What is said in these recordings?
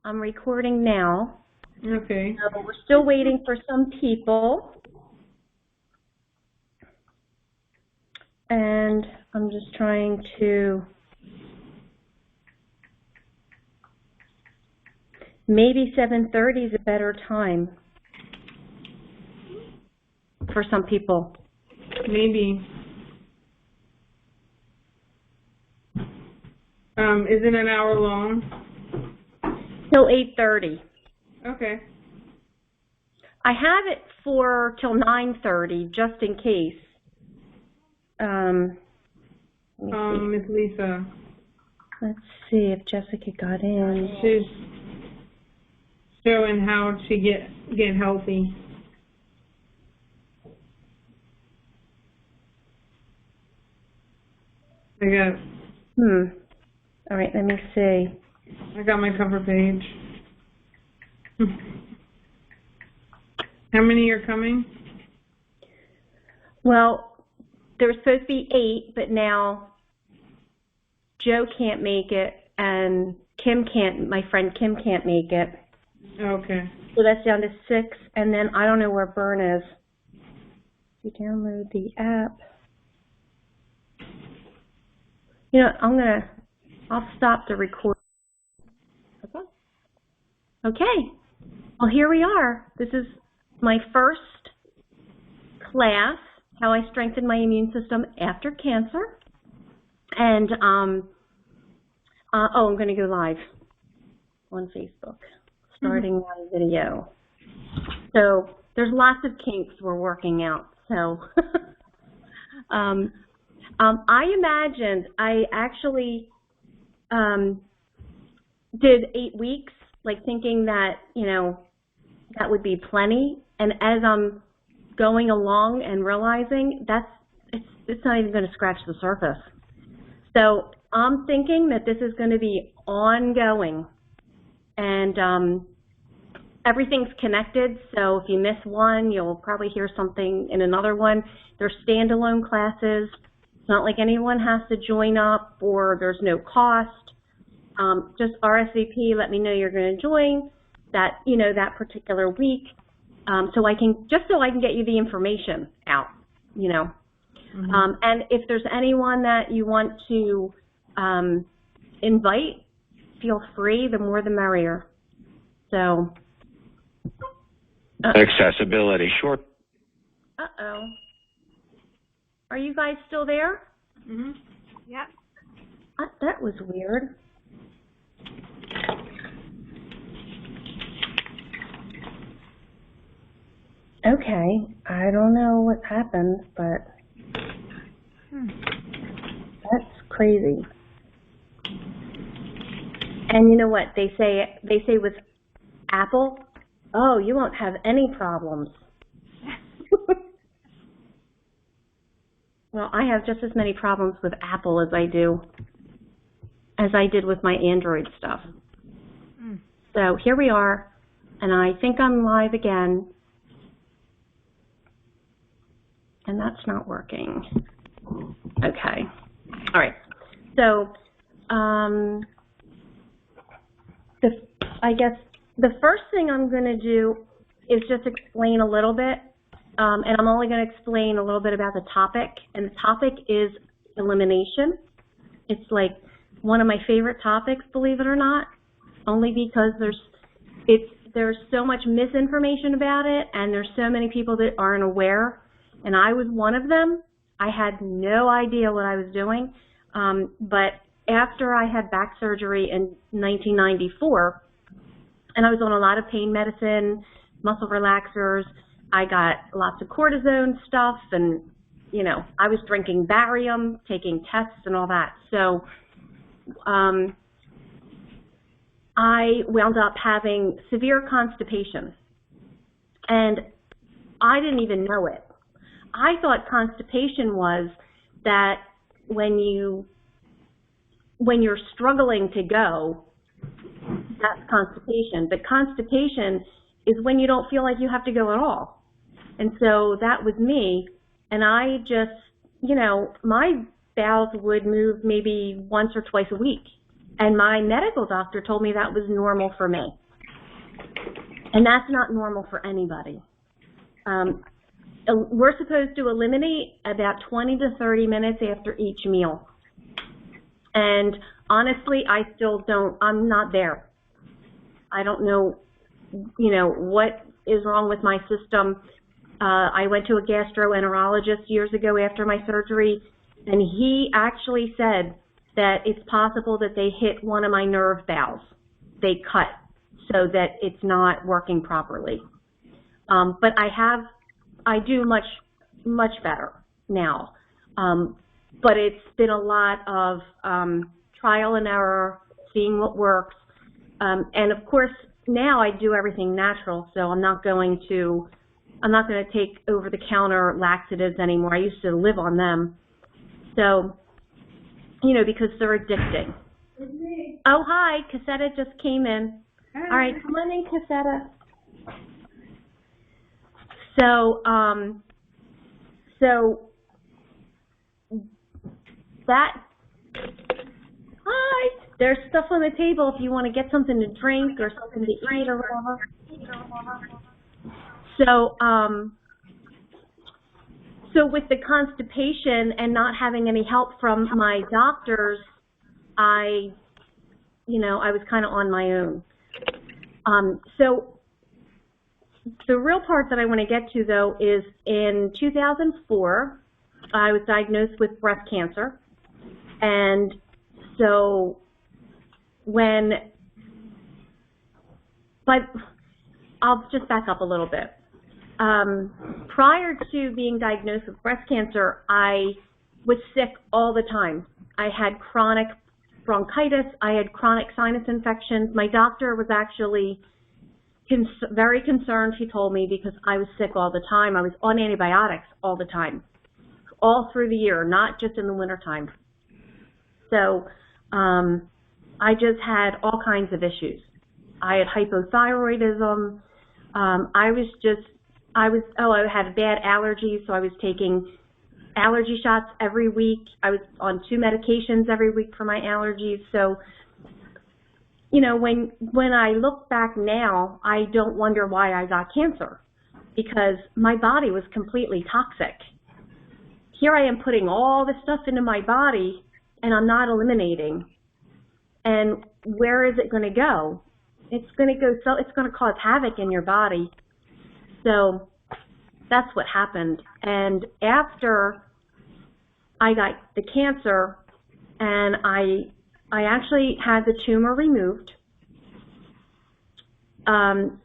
I'm recording now. Okay. So we're still waiting for some people. And I'm just trying to, maybe 7:30 is a better time for some people. Maybe. Is it an hour long? Till 8:30. Okay. I have it for till 9:30, just in case. Miss Lisa. Let's see if Jessica got in. She's showing how to get healthy. All right, let me see. I got my cover page. How many are coming? Well, there was supposed to be 8, but now Joe can't make it, and my friend Kim can't make it. Okay. So that's down to 6, and then I don't know where Bern is. You download the app. You know, I'll stop the recording. Okay. Well, here we are. This is my first class, how I strengthen my immune system after cancer. And, I'm going to go live on Facebook, starting my video. So there's lots of kinks we're working out. So I actually did 8 weeks, like thinking that, that would be plenty. And as I'm going along and realizing it's not even going to scratch the surface. So I'm thinking that this is going to be ongoing, and everything's connected. So if you miss one, you'll probably hear something in another one. They're standalone classes. It's not like anyone has to join up, or there's no cost. Just RSVP, let me know you're going to join that, that particular week, so I can get you the information out, And if there's anyone that you want to invite, feel free. The more, the merrier. So. Accessibility, sure. Uh-oh. Are you guys still there? Mm-hmm. Yep. That was weird. Okay, I don't know what happened, but that's crazy. And you know what they say? They say with Apple, oh, you won't have any problems. Well, I have just as many problems with Apple as I did with my Android stuff. So here we are, and I think I'm live again. And that's not working. Okay. All right. So I guess the first thing I'm going to do is just explain a little bit, and I'm only going to explain a little bit about the topic. And the topic is elimination. It's like one of my favorite topics, believe it or not, only because there's so much misinformation about it, and there's so many people that aren't aware. And I was one of them. I had no idea what I was doing. But after I had back surgery in 1994, and I was on a lot of pain medicine, muscle relaxers, I got lots of cortisone stuff, and, I was drinking barium, taking tests and all that. So I wound up having severe constipation. And I didn't even know it. I thought constipation was that when you're struggling to go, that's constipation. But constipation is when you don't feel like you have to go at all. And so that was me. And I just, my bowels would move maybe once or twice a week. And my medical doctor told me that was normal for me. And that's not normal for anybody. We're supposed to eliminate about 20 to 30 minutes after each meal. And honestly, I still don't, I'm not there. I don't know, what is wrong with my system. I went to a gastroenterologist years ago after my surgery, and he actually said that it's possible that they hit one of my nerve bowels. They cut so that it's not working properly. But I do much better now. But it's been a lot of trial and error, seeing what works. And of course, now I do everything natural, so I'm not going to take over-the-counter laxatives anymore. I used to live on them. So, because they're addicting. Oh, hi, Cassetta just came in. Hi. All right, come on in, Cassetta. So hi, there's stuff on the table if you want to get something to drink or something to eat or whatever. So with the constipation and not having any help from my doctors, I was kind of on my own. So the real part that I want to get to, though, is in 2004, I was diagnosed with breast cancer. And so I'll just back up a little bit. Prior to being diagnosed with breast cancer, I was sick all the time. I had chronic bronchitis. I had chronic sinus infections. My doctor was actually very concerned, he told me, because I was sick all the time. I was on antibiotics all the time, all through the year, not just in the wintertime. So I just had all kinds of issues. I had hypothyroidism. I had bad allergies, so I was taking allergy shots every week. I was on 2 medications every week for my allergies. So, when I look back now, I don't wonder why I got cancer, because my body was completely toxic. Here I am putting all this stuff into my body, and I'm not eliminating. And where is it going to go? It's going to cause havoc in your body. So that's what happened. And after I got the cancer, and I actually had the tumor removed, and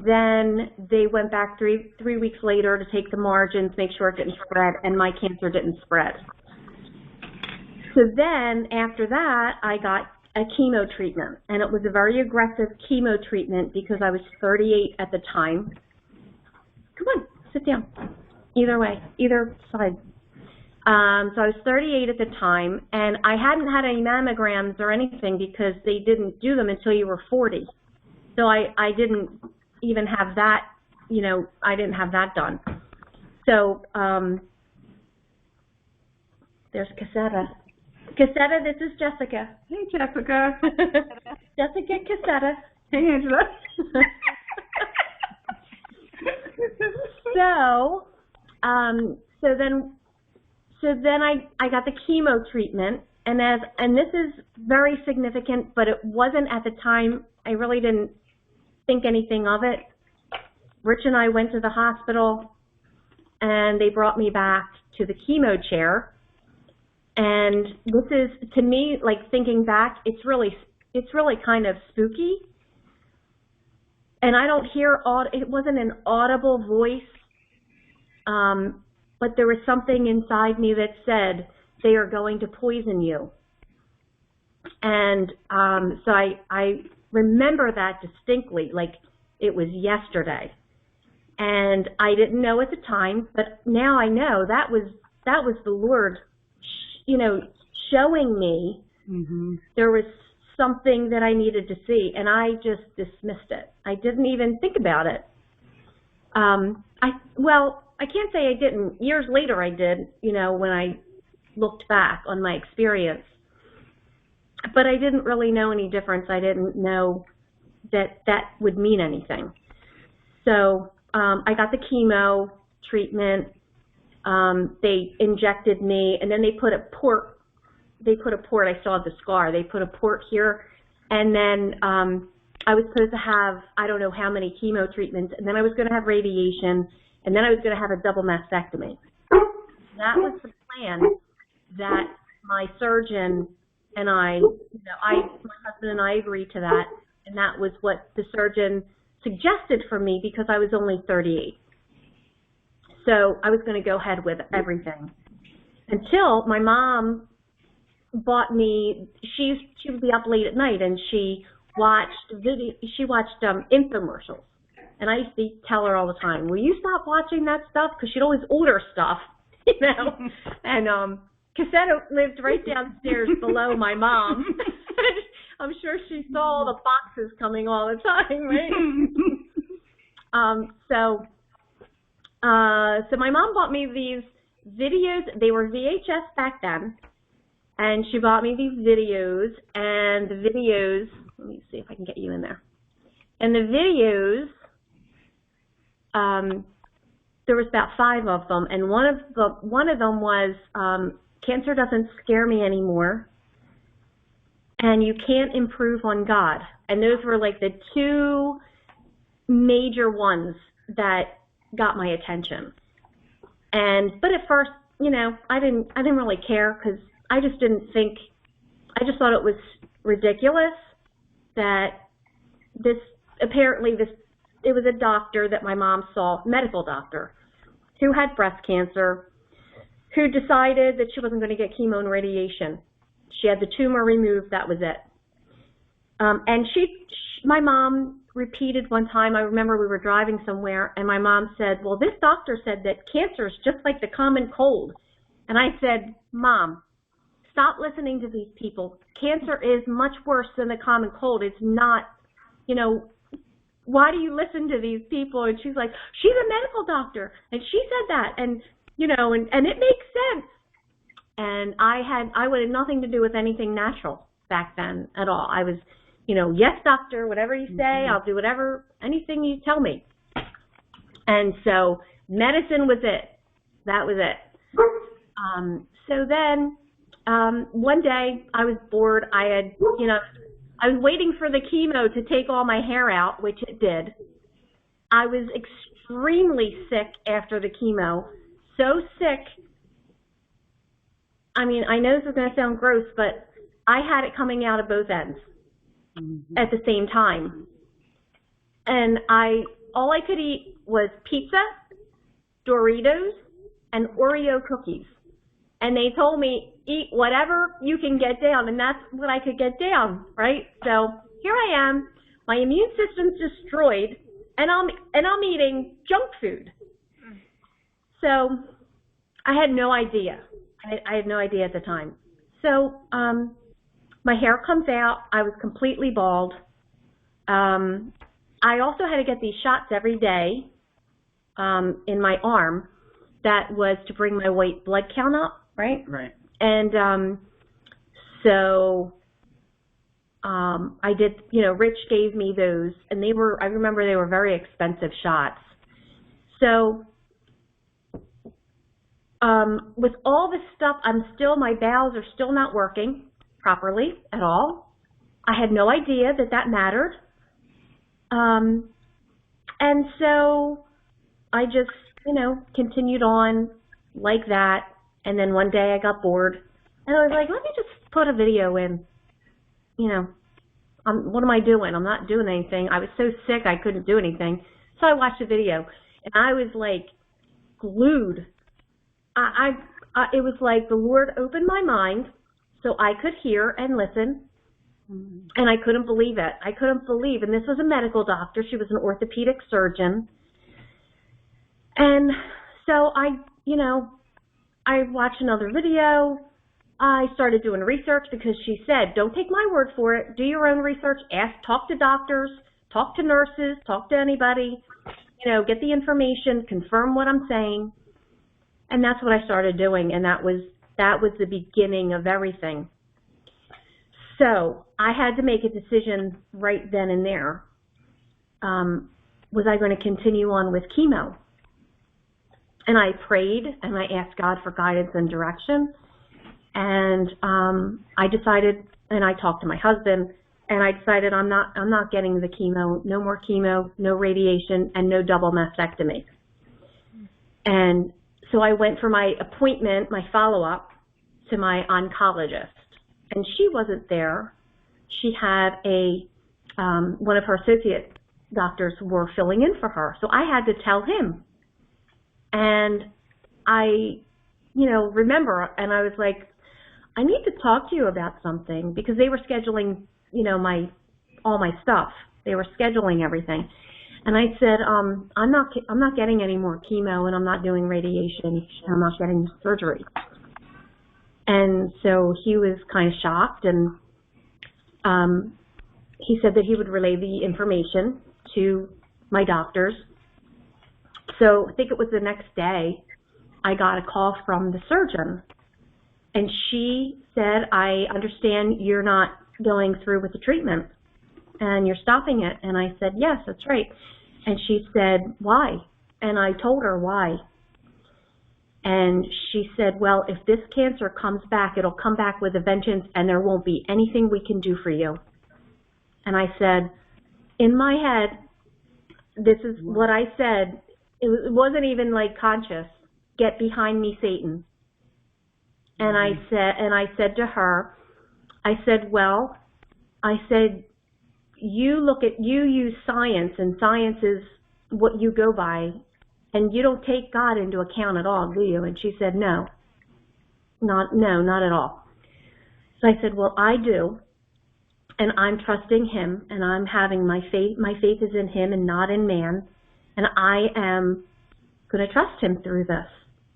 then they went back three weeks later to take the margins, make sure it didn't spread, and my cancer didn't spread. So then, after that, I got a chemo treatment, and it was a very aggressive chemo treatment because I was 38 at the time. Come on, sit down. Either way, either side. So I was 38 at the time, and I hadn't had any mammograms or anything because they didn't do them until you were 40. So I didn't even have that, I didn't have that done. So there's Cassetta. Cassetta, this is Jessica. Hey, Jessica. Jessica Cassetta. Hey, Angela. So then I got the chemo treatment, and this is very significant, but it wasn't at the time. I really didn't think anything of it. Rich and I went to the hospital, and they brought me back to the chemo chair. And this is, to me, like thinking back, it's really kind of spooky. And I don't hear, it wasn't an audible voice, but there was something inside me that said, they are going to poison you. And so I remember that distinctly, like it was yesterday. And I didn't know at the time, but now I know that was the Lord, showing me there was something that I needed to see, and I just dismissed it. I didn't even think about it. I can't say I didn't. Years later I did, when I looked back on my experience. but I didn't really know any difference. I didn't know that that would mean anything. So I got the chemo treatment. They injected me, and then they put a port. I still have the scar. They put a port here, and then I was supposed to have, I don't know how many chemo treatments, and then I was going to have radiation, and then I was going to have a double mastectomy. That was the plan that my surgeon and my husband and I agreed to that, and that was what the surgeon suggested for me because I was only 38. So I was going to go ahead with everything until my mom bought me. She would be up late at night, and she watched infomercials. And I used to tell her all the time, "Will you stop watching that stuff?" Because she'd always order stuff, you know. And Cassetta lived right downstairs below my mom. I'm sure she saw all the boxes coming all the time, right? So my mom bought me these videos. They were VHS back then, and she bought me these videos. And the videos, let me see if I can get you in there. And the videos, there was about 5 of them, and one of them was cancer doesn't scare me anymore, and you can't improve on God. And those were like the 2 major ones that got my attention. But at first, you know, I didn't really care because I just thought it was ridiculous that it was a doctor that my mom saw, medical doctor, who had breast cancer, who decided that she wasn't going to get chemo and radiation. She had the tumor removed, that was it. And my mom repeated one time, I remember we were driving somewhere, and my mom said, "Well, this doctor said that cancer is just like the common cold." And I said, "Mom, stop listening to these people. Cancer is much worse than the common cold. It's not, you know, why do you listen to these people?" And she's like, "She's a medical doctor, and she said that, and, you know, and it makes sense." And I wanted nothing to do with anything natural back then at all. I was, you know, "Yes, doctor, whatever you say, I'll do anything you tell me." And so medicine was it. That was it. So then one day I was bored. I was waiting for the chemo to take all my hair out, which it did. I was extremely sick after the chemo. So sick. I mean, I know this is going to sound gross, but I had it coming out of both ends at the same time. And all I could eat was pizza, Doritos, and Oreo cookies. And they told me, eat whatever you can get down, and that's what I could get down, right? So here I am, my immune system's destroyed, and I'm eating junk food. So I had no idea. I had no idea at the time. So my hair comes out. I was completely bald. I also had to get these shots every day in my arm. That was to bring my white blood count up, right? Right. And so I did, you know, Rich gave me those, and I remember they were very expensive shots. So with all this stuff, my bowels are still not working properly at all. I had no idea that mattered. And so I just, you know, continued on like that. And then one day I got bored, and I was like, let me just put a video in. You know, what am I doing? I'm not doing anything. I was so sick I couldn't do anything. So I watched the video, and I was like glued. It was like the Lord opened my mind so I could hear and listen, and I couldn't believe it. I couldn't believe, and this was a medical doctor. She was an orthopedic surgeon. And so I watched another video. I started doing research because she said, don't take my word for it. Do your own research. Talk to doctors, talk to nurses, talk to anybody. You know, get the information, confirm what I'm saying. And that's what I started doing, and that was the beginning of everything. So I had to make a decision right then and there. Was I going to continue on with chemo? And I prayed and I asked God for guidance and direction. And I decided, and I talked to my husband, and I decided I'm not getting the chemo, no more chemo, no radiation, and no double mastectomy. And so I went for my appointment, my follow-up, to my oncologist. And she wasn't there. She had one of her associate doctors were filling in for her. So I had to tell him. And I, remember, and I was like, I need to talk to you about something, because they were scheduling, all my stuff. They were scheduling everything. And I said, I'm not getting any more chemo, and I'm not doing radiation, and I'm not getting surgery. And so he was kind of shocked, and he said that he would relay the information to my doctors. So I think it was the next day, I got a call from the surgeon, and she said, I understand you're not going through with the treatment, and you're stopping it. And I said, yes, that's right. And she said, why? And I told her why. And she said, well, if this cancer comes back, it'll come back with a vengeance, and there won't be anything we can do for you. And I said, in my head, this is what I said. It wasn't even like conscious. Get behind me, Satan. And I said to her, I said, well, I said, you use science, and science is what you go by, and you don't take God into account at all, do you? And she said, no, not at all. So I said, well, I do, and I'm trusting him, and I'm having my faith is in him and not in man, and I am going to trust him through this,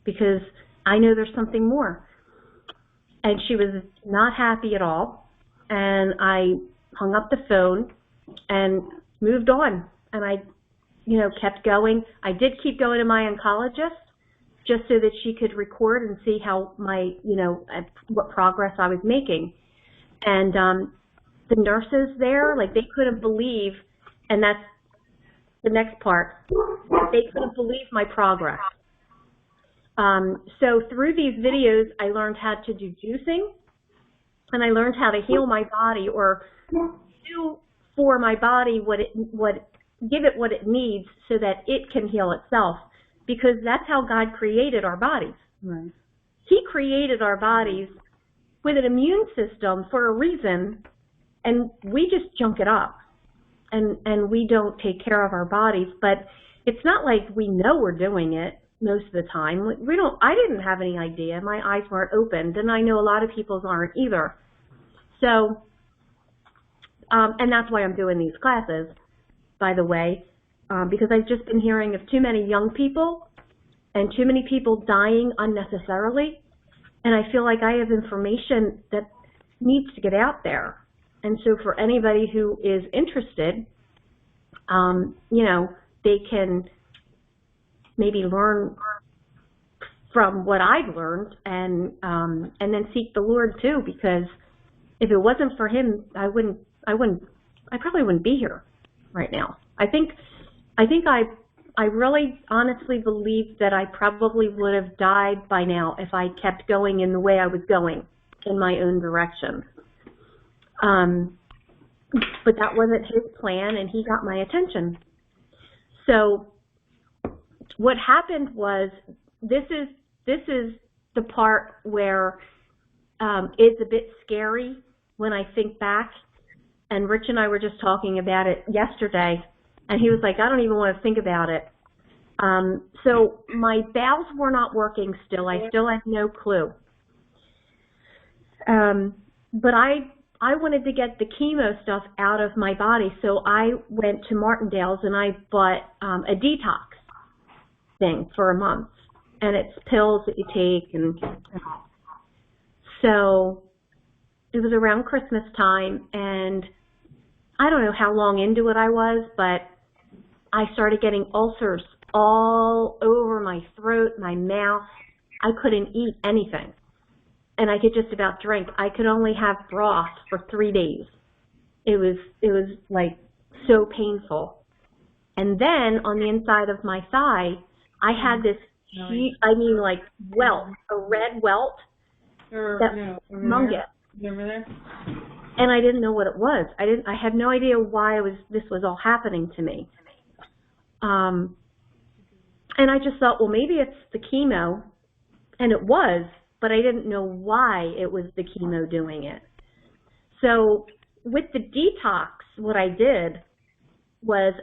because I know there's something more. And she was not happy at all, and I hung up the phone and moved on, and I kept going. I did keep going to my oncologist just so that she could record and see how what progress I was making. And the nurses there, they couldn't believe, and that's the next part, they couldn't believe my progress. So through these videos, I learned how to do juicing, and I learned how to heal my body, or do for my body give it what it needs so that it can heal itself, because that's how God created our bodies. Right. He created our bodies with an immune system for a reason, and we just junk it up, and we don't take care of our bodies. But it's not like we know we're doing it most of the time. I didn't have any idea. My eyes weren't opened, and I know a lot of people's aren't either. So, and that's why I'm doing these classes, by the way, because I've just been hearing of too many young people and too many people dying unnecessarily, and I feel like I have information that needs to get out there. And so for anybody who is interested, they can maybe learn from what I've learned, and then seek the Lord too, because if it wasn't for him, I probably wouldn't be here right now. I really honestly believe that I probably would have died by now if I kept going in the way I was going, in my own direction. But that wasn't his plan, and he got my attention. So what happened was, this is the part where it's a bit scary when I think back. And Rich and I were just talking about it yesterday, and he was like, I don't even want to think about it. So my bowels were not working still. I still had no clue. But I wanted to get the chemo stuff out of my body, so I went to Martindale's and I bought a detox thing for a month. And it's pills that you take. And so it was around Christmas time, and I don't know how long into it I was, but I started getting ulcers all over my throat, my mouth. I couldn't eat anything. and I could just about drink. I could only have broth for 3 days. It was like so painful. And then on the inside of my thigh, I had this huge, like welt, a red welt that was humongous. Over there? And I didn't know what it was. I had no idea why this was all happening to me. And I just thought, well, maybe it's the chemo, and it was, but I didn't know why it was the chemo doing it. So with the detox, what I did was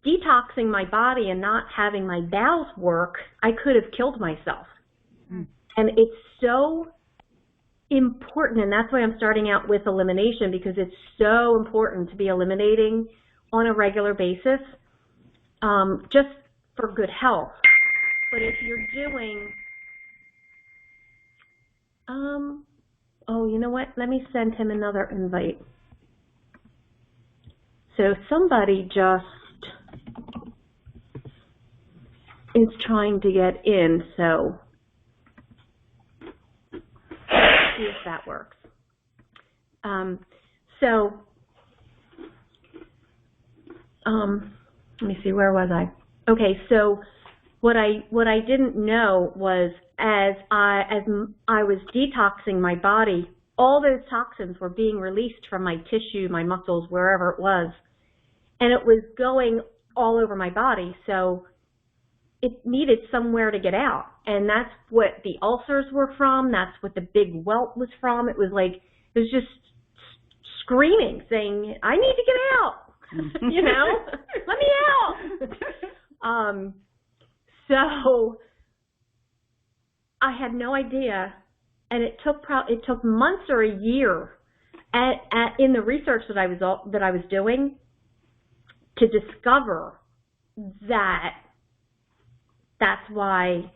detoxing my body and not having my bowels work. I could have killed myself. And it's so important, and that's why I'm starting out with elimination, because it's so important to be eliminating on a regular basis, just for good health. But if you're doing, oh, you know what? Let me send him another invite. So somebody just is trying to get in, so let's see if that works. Let me see, where was I? Okay, so what I didn't know was as I was detoxing my body, all those toxins were being released from my tissue, my muscles, wherever it was, and it was going all over my body, so it needed somewhere to get out. And that's what the ulcers were from. That's what the big welt was from. It was just screaming, saying, I need to get out, you know, let me out. So I had no idea. And it took months or a year in the research that I was doing to discover that that's why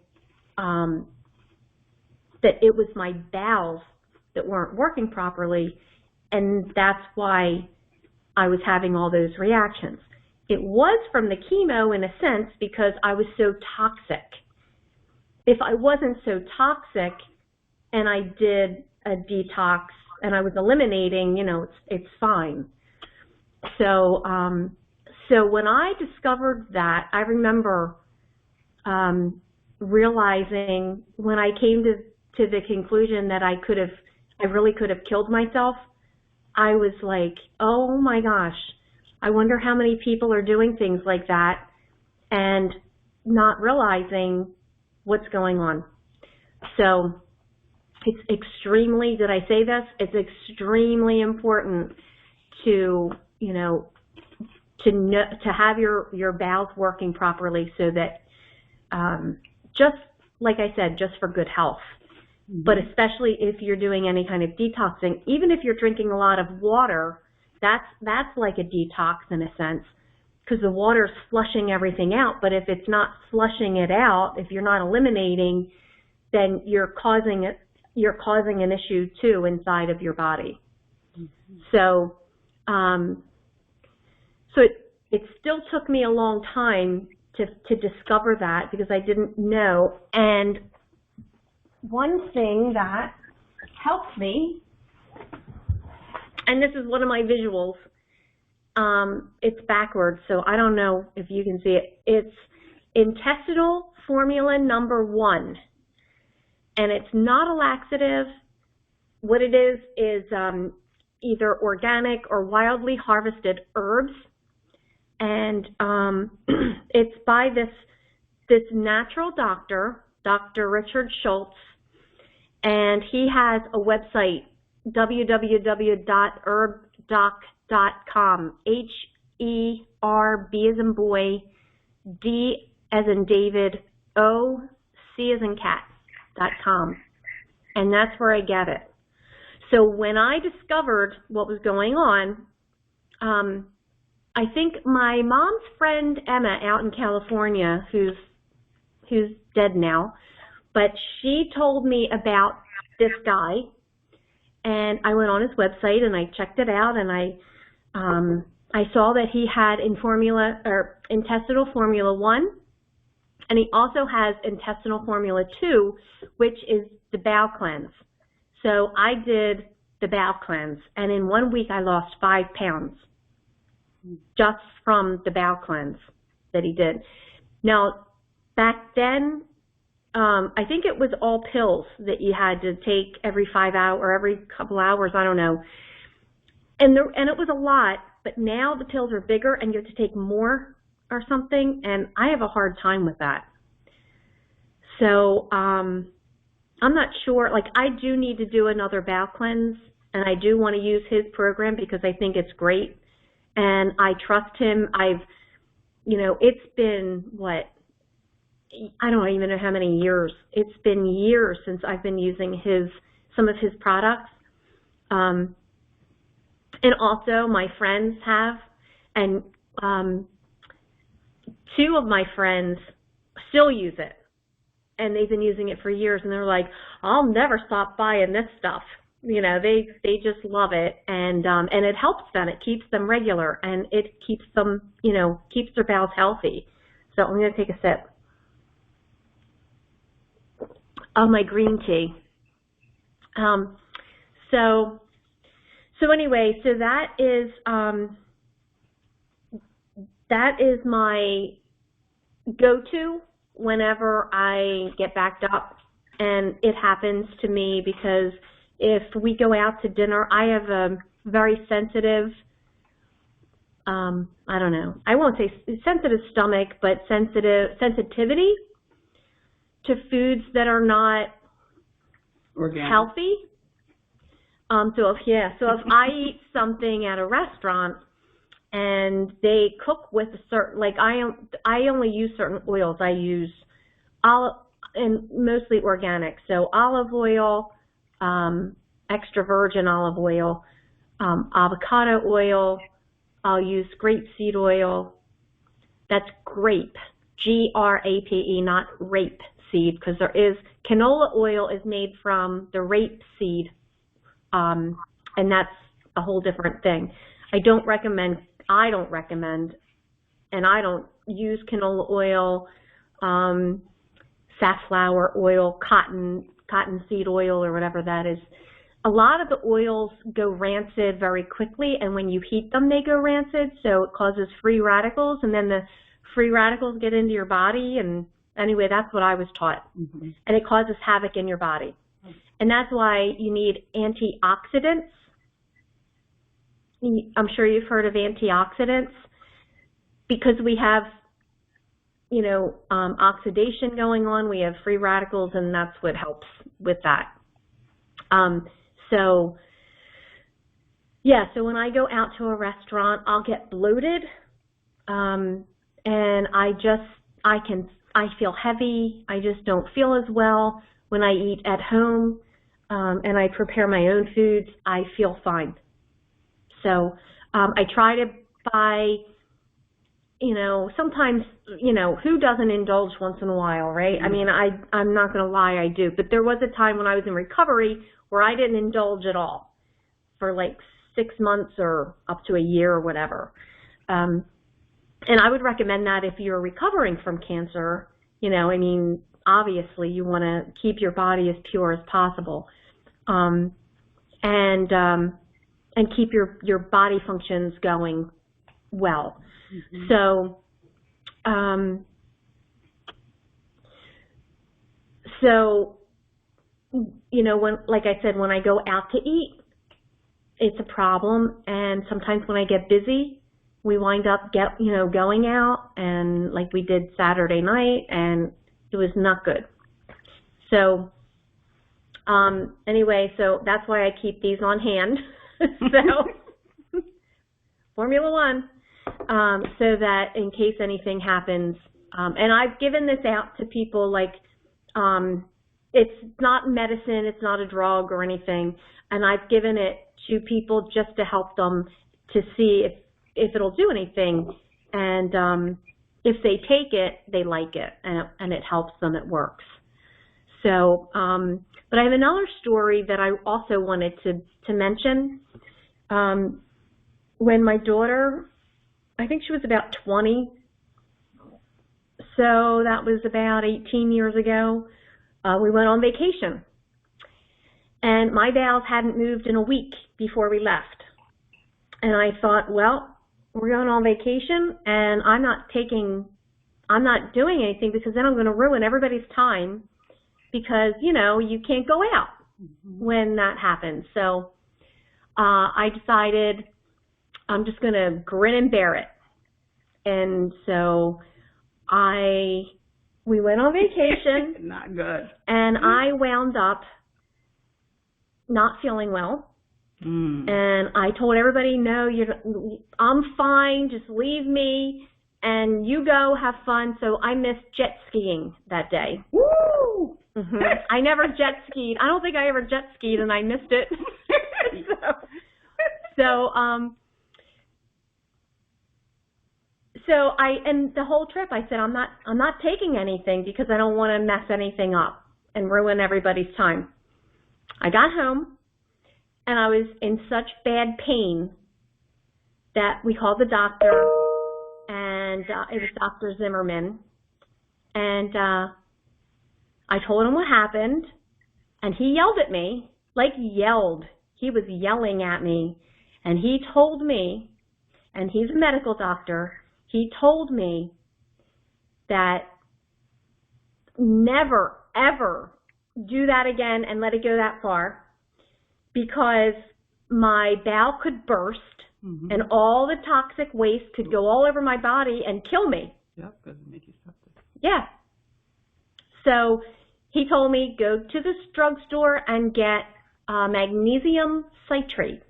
that it was my bowels that weren't working properly, and that's why I was having all those reactions. It was from the chemo in a sense because I was so toxic. If I wasn't so toxic and I did a detox and I was eliminating, you know, it's fine. So so when I discovered that, I remember realizing when I came to the conclusion that I really could have killed myself, I was like, oh my gosh, I wonder how many people are doing things like that and not realizing what's going on. So it's extremely, did I say this? It's extremely important to, you know, to have your bowels working properly so that just like I said, just for good health. But especially if you're doing any kind of detoxing, even if you're drinking a lot of water, that's like a detox in a sense, because the water's flushing everything out. But if it's not flushing it out, if you're not eliminating, then you're causing an issue too inside of your body. So so it still took me a long time to discover that, because I didn't know. And one thing that helped me, and this is one of my visuals, it's backwards, so I don't know if you can see it. It's intestinal formula number 1, and it's not a laxative. What it is either organic or wildly harvested herbs, and it's by this natural doctor, Dr. Richard Schultz, and he has a website, www.herbdoc.com, H-E-R-B as in boy, D as in David, O-C as in cat.com, and that's where I get it. So when I discovered what was going on, I think my mom's friend Emma out in California, who's dead now, but she told me about this guy, and I went on his website and I checked it out, and I saw that he had intestinal formula 1, and he also has intestinal formula 2, which is the bowel cleanse. So I did the bowel cleanse, and in 1 week I lost 5 pounds just from the bowel cleanse that he did. Now, back then, I think it was all pills that you had to take every 5 hours or every couple hours, I don't know. And it was a lot, but now the pills are bigger and you have to take more or something, and I have a hard time with that. So I'm not sure. Like, I do need to do another bowel cleanse, and I do want to use his program because I think it's great, and I trust him. It's been, I don't even know how many years. It's been years since I've been using some of his products. And also my friends have, and 2 of my friends still use it. And they've been using it for years, and they're like, I'll never stop buying this stuff. They just love it, and it helps them. It keeps them regular, and it keeps them, keeps their bowels healthy. So I'm going to take a sip of my green tea. So anyway, so that is my go-to whenever I get backed up, and it happens to me because if we go out to dinner, I have a very sensitive, I don't know, I won't say sensitive stomach, but sensitivity to foods that are not organic, healthy. So if I eat something at a restaurant and they cook with a certain, like I only use certain oils. I use and mostly organic. So olive oil, extra virgin olive oil, avocado oil. I'll use grapeseed oil. That's grape, G-R-A-P-E, not rape seed, because canola oil is made from the rape seed, and that's a whole different thing. I don't recommend, and I don't use canola oil, safflower oil, cottonseed oil, or whatever that is. A lot of the oils go rancid very quickly, and when you heat them, they go rancid, so it causes free radicals, and then the free radicals get into your body, and anyway, that's what I was taught. Mm-hmm. And it causes havoc in your body. And that's why you need antioxidants. I'm sure you've heard of antioxidants, because we have, oxidation going on. We have free radicals, and that's what helps with that. So when I go out to a restaurant, I'll get bloated, and I feel heavy. I just don't feel as well. When I eat at home, and I prepare my own foods, I feel fine. So I try to buy, sometimes, who doesn't indulge once in a while, right? Mm-hmm. I mean, I'm not going to lie, I do. But there was a time when I was in recovery where I didn't indulge at all for like 6 months or up to a year or whatever. And I would recommend that if you're recovering from cancer, obviously you want to keep your body as pure as possible, and keep your body functions going well. Mm-hmm. So like I said, when I go out to eat, it's a problem, and sometimes when I get busy, we wind up going out, and like we did Saturday night, and it was not good. So anyway, so that's why I keep these on hand. So Formula One, so that in case anything happens, and I've given this out to people, like it's not medicine, it's not a drug or anything, and I've given it to people just to help them to see if it'll do anything, and if they take it, they like it, and it helps them, it works. So, but I have another story that I also wanted to mention. When my daughter, I think she was about 20, so that was about 18 years ago, we went on vacation. And my bowels hadn't moved in a week before we left. And I thought, well, we're going on vacation, and I'm not doing anything because then I'm going to ruin everybody's time because, you know, you can't go out when that happens. So I decided I'm just going to grin and bear it. And so we went on vacation. Not good. And I wound up not feeling well. And I told everybody, no, I'm fine, just leave me, and you go, have fun. So I missed jet skiing that day. Woo! I never jet skied. I don't think I ever jet skied, and I missed it. And the whole trip I said, I'm not taking anything because I don't want to mess anything up and ruin everybody's time. I got home. And I was in such bad pain that we called the doctor, and it was Dr. Zimmerman. And I told him what happened, and he yelled at me, like yelled. He was yelling at me, and he told me, and he's a medical doctor, he told me that never, ever do that again and let it go that far, because my bowel could burst and all the toxic waste could go all over my body and kill me. Yep, because it makes you septic. Yeah. So he told me, go to the drugstore and get magnesium citrate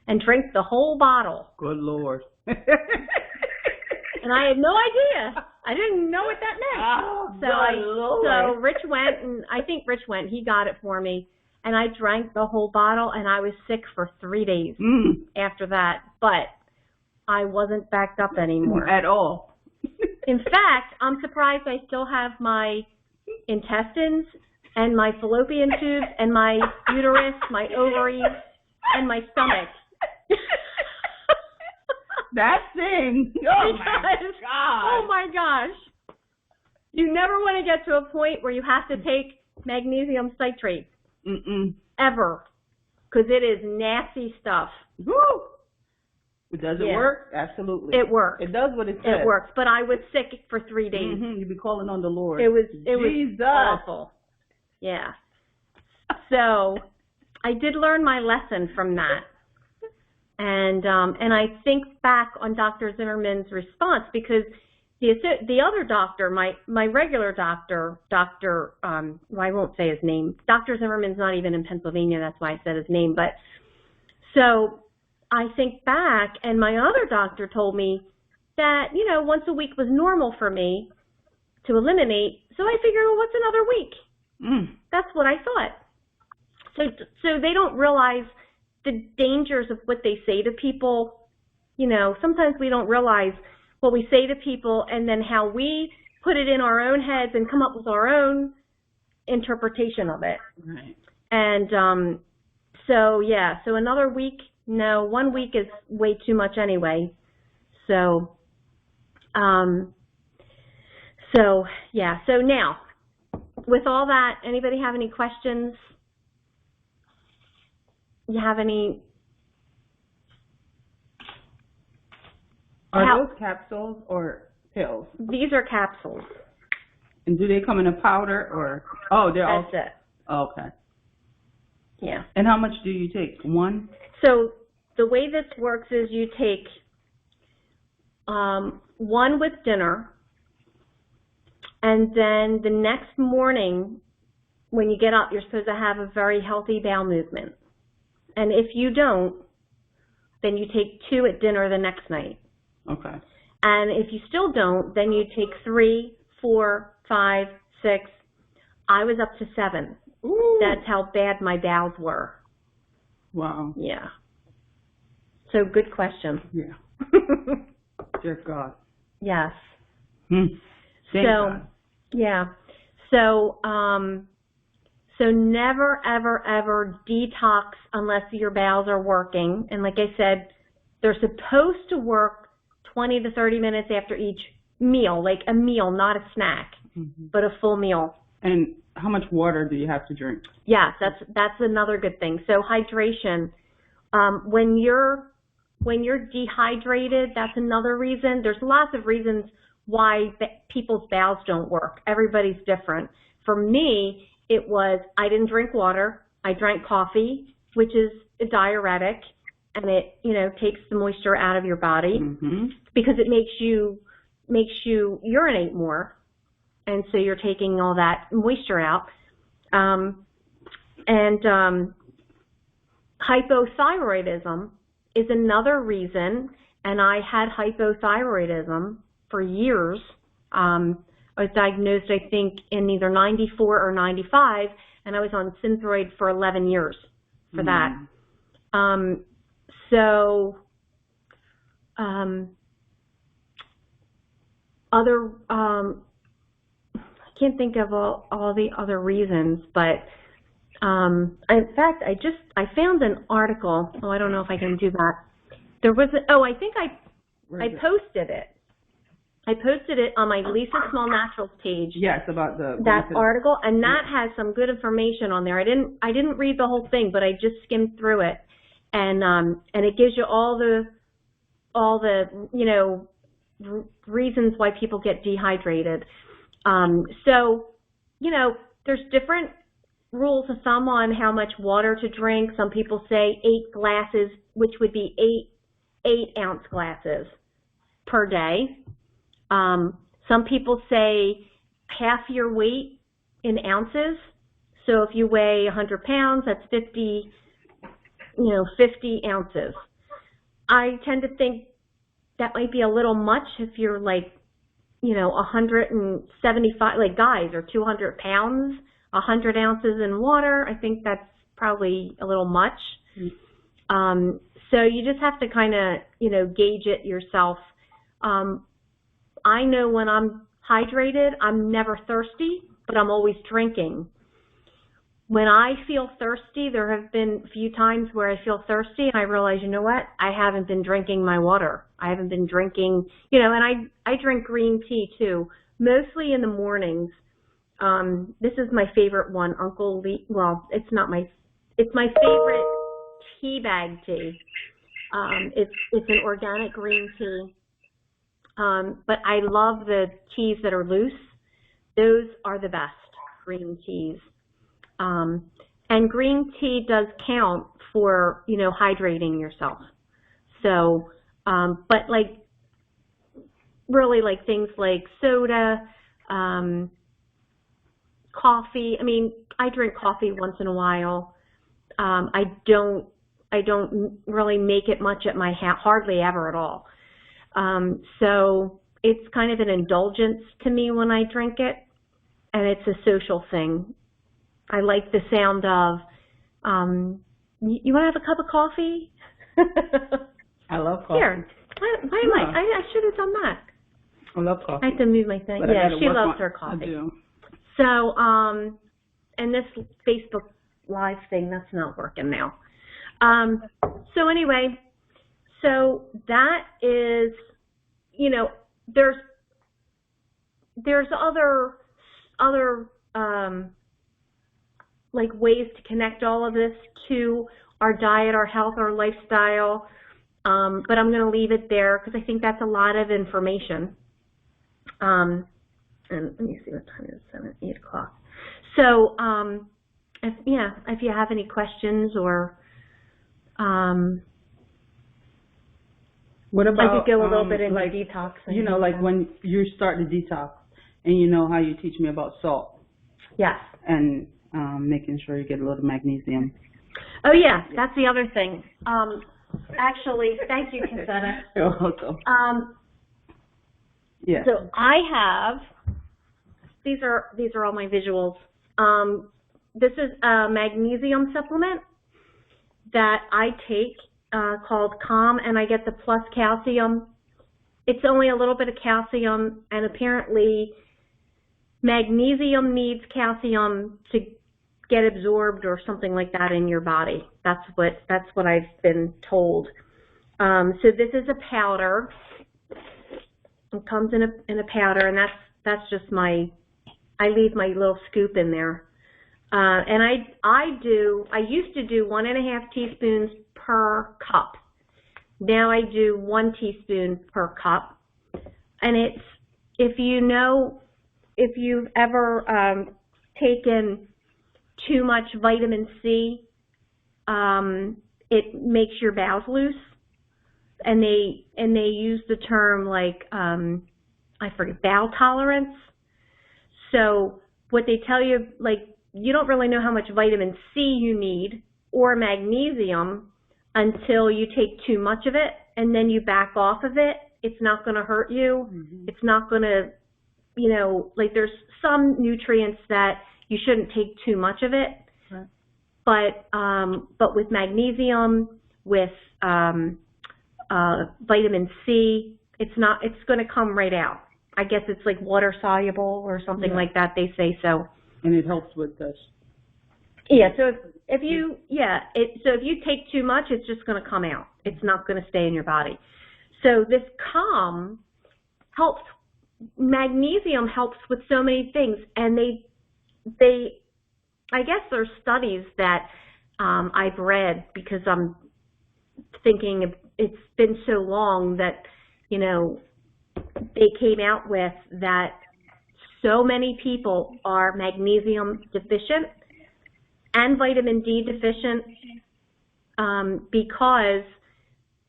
and drink the whole bottle. Good Lord. And I had no idea. I didn't know what that meant. Oh, so Rich went, and I think Rich went. He got it for me. And I drank the whole bottle, and I was sick for 3 days after that. But I wasn't backed up anymore. At all. In fact, I'm surprised I still have my intestines and my fallopian tubes and my uterus, my ovaries, and my stomach. That thing. Oh, my God. Oh, my gosh. You never want to get to a point where you have to take magnesium citrate. Ever. Because it is nasty stuff. Woo! Does it work? Absolutely. It works. It does what it says. It works. But I was sick for 3 days. You'd be calling on the Lord. It was awful. Yeah. So I did learn my lesson from that. And I think back on Dr. Zimmerman's response, because the other doctor, my regular doctor, well, I won't say his name. Dr. Zimmerman's not even in Pennsylvania. That's why I said his name. But so I think back, and my other doctor told me that, you know, once a week was normal for me to eliminate. So I figured, well, what's another week? That's what I thought. So they don't realize the dangers of what they say to people. You know, sometimes we don't realize what we say to people and then how we put it in our own heads and come up with our own interpretation of it. Right. And so another week, no, 1 week is way too much anyway. So now, with all that, anybody have any questions? You have any? Are those capsules or pills? These are capsules. And do they come in a powder or? Oh, they're all. That's it. Oh, okay. Yeah. And how much do you take? One? So the way this works is you take one with dinner, and then the next morning when you get up, you're supposed to have a very healthy bowel movement. And if you don't, then you take 2 at dinner the next night. Okay. And if you still don't, then you take 3, 4, 5, 6. I was up to 7. Ooh. That's how bad my bowels were. Wow. Yeah. So good question. Yeah. Dear God. Yes. Thank God. Yeah. So never, ever, ever detox unless your bowels are working. And like I said, they're supposed to work 20 to 30 minutes after each meal, like a meal, not a snack, but a full meal. And how much water do you have to drink? Yes, that's another good thing. So hydration, when you're dehydrated, that's another reason. There's lots of reasons why people's bowels don't work. Everybody's different. For me, it was I didn't drink water. I drank coffee, which is a diuretic, and it takes the moisture out of your body because it makes you urinate more, and so you're taking all that moisture out. Hypothyroidism is another reason, and I had hypothyroidism for years. I was diagnosed, I think, in either 94 or 95, and I was on Synthroid for 11 years for that. I can't think of all the other reasons, but in fact, I found an article. Oh, I don't know if I can do that. There was I think I posted it. I posted it on my Lisa Small Naturals page. Yes, about that article, and that has some good information on there. I didn't read the whole thing, but I just skimmed through it, and it gives you all the reasons why people get dehydrated. There's different rules of thumb on how much water to drink. Some people say 8 glasses, which would be 8-ounce glasses per day. Some people say half your weight in ounces. So if you weigh 100 pounds, that's 50 ounces. I tend to think that might be a little much if you're like, 175, like guys are 200 pounds, 100 ounces in water. I think that's probably a little much. So you just have to kind of, gauge it yourself. I know when I'm hydrated, I'm never thirsty, but I'm always drinking. When I feel thirsty, there have been a few times where I feel thirsty and I realize, you know what? I haven't been drinking my water. I haven't been drinking, and I drink green tea too, mostly in the mornings. This is my favorite one, Uncle Lee. Well, it's my favorite tea bag tea. It's an organic green tea. But I love the teas that are loose. Those are the best, green teas. And green tea does count for, hydrating yourself. So, but really things like soda, coffee. I mean, I drink coffee once in a while. I don't really make it much at my house, hardly ever at all. So it's kind of an indulgence to me when I drink it, and it's a social thing. I like the sound of, you want to have a cup of coffee? I love coffee. Here, why am I should have done that. I love coffee. I have to move my thing. But yeah, she loves her coffee. I do. So, and this Facebook Live thing, that's not working now. So anyway, so that is, there's other ways to connect all of this to our diet, our health, our lifestyle. But I'm going to leave it there because I think that's a lot of information. And let me see what time it is, 8 o'clock. So, if you have any questions or, what about, I could go a little bit into detox. When you start the detox and how you teach me about salt. Yes. And making sure you get a little magnesium. Oh, yeah, that's the other thing. Actually, thank you, Cassetta. You're welcome. Yeah. So I have, these are all my visuals. This is a magnesium supplement that I take called Calm, and I get the plus calcium. It's only a little bit of calcium, and apparently magnesium needs calcium to get absorbed or something like that in your body. That's what I've been told. So this is a powder. It comes in a powder, and that's just I I leave my little scoop in there. And I used to do 1.5 teaspoons per cup. Now I do 1 teaspoon per cup. And it's, if you've ever taken too much vitamin C, it makes your bowels loose. And they use the term like, I forget, bowel tolerance. So what they tell you, like, you don't really know how much vitamin C you need or magnesium until you take too much of it, and then you back off of it. It's not going to hurt you. Mm-hmm. It's not going to, like, there's some nutrients that you shouldn't take too much of it. Right. But with magnesium, with vitamin C, it's going to come right out. I guess it's like water soluble or something like that. They say so. And it helps with this. Yeah. So if you take too much, it's just going to come out. It's not going to stay in your body. So this calm helps. Magnesium helps with so many things, and I guess there's studies that I've read, because I'm thinking it's been so long that they came out with that so many people are magnesium deficient and vitamin D deficient because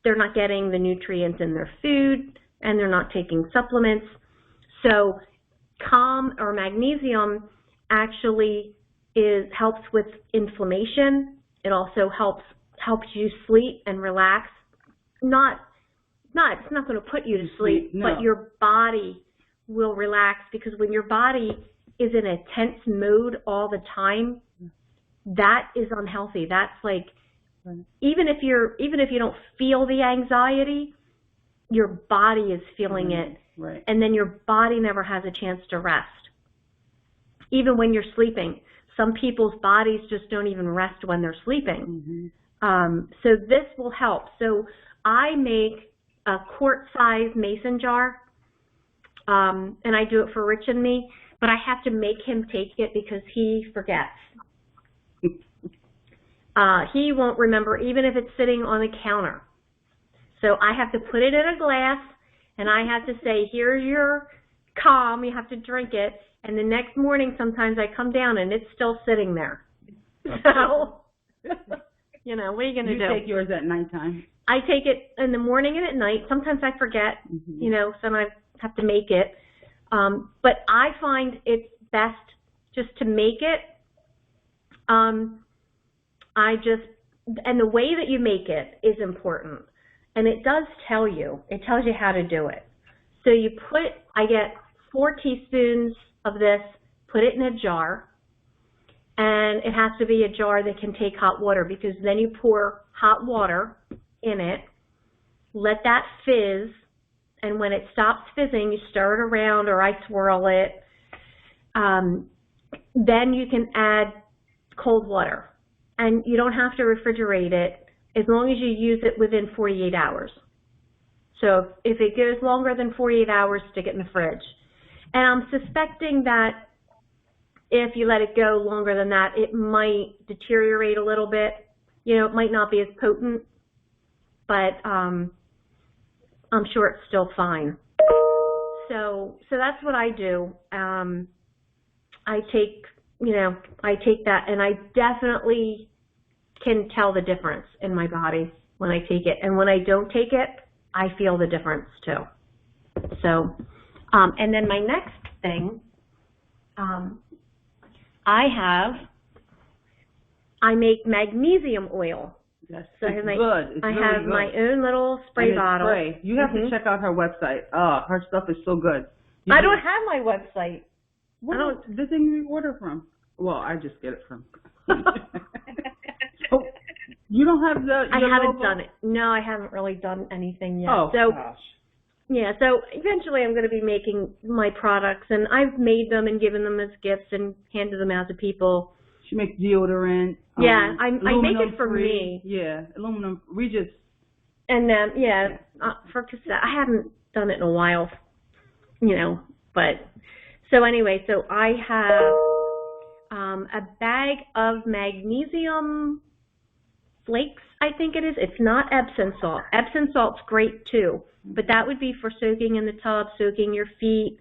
they're not getting the nutrients in their food and they're not taking supplements. So calm or magnesium actually helps with inflammation. It also helps you sleep and relax. It's not going to put you to sleep, no. But your body will relax, because when your body is in a tense mode all the time, that is unhealthy. That's like, even if you don't feel the anxiety, your body is feeling it. Right. And then your body never has a chance to rest. Even when you're sleeping, some people's bodies just don't even rest when they're sleeping. Mm-hmm. So this will help. So I make a quart-size mason jar, and I do it for Rich and me, but I have to make him take it because he forgets. He won't remember, even if it's sitting on the counter. So I have to put it in a glass, and I have to say, here's your calm, you have to drink it, and the next morning sometimes I come down and it's still sitting there. So, what are you going to do? You take yours at nighttime? I take it in the morning and at night. Sometimes I forget, so I have to make it. But I find it's best just to make it. And the way that you make it is important. And it does tell you. It tells you how to do it. So I get 4 teaspoons of this, put it in a jar. And it has to be a jar that can take hot water, because then you pour hot water in it, let that fizz, and when it stops fizzing, you stir it around, or I swirl it. Then you can add cold water, and you don't have to refrigerate it as long as you use it within 48 hours. So if it goes longer than 48 hours, stick it in the fridge. And I'm suspecting that if you let it go longer than that, it might deteriorate a little bit. It might not be as potent, but I'm sure it's still fine. So that's what I do. I take that, and I definitely can tell the difference in my body when I take it. And when I don't take it, I feel the difference too. So, and then my next thing, I make magnesium oil. Yes, so it's good. It's I really have good. my own little spray bottle. Spray. You have to check out her website. Her stuff is so good. I don't have my website. The thing you order from. Well, I just get it from. So, you don't have I haven't done it. No, I haven't really done anything yet. Oh, gosh. Yeah, so eventually I'm going to be making my products, and I've made them and given them as gifts and handed them out to people. She makes deodorant. Yeah, I make it for me. Yeah, aluminum. And for cassette. I haven't done it in a while, but So anyway, so I have a bag of magnesium flakes, I think it is. It's not Epsom salt. Epsom salt's great too, but that would be for soaking in the tub, soaking your feet,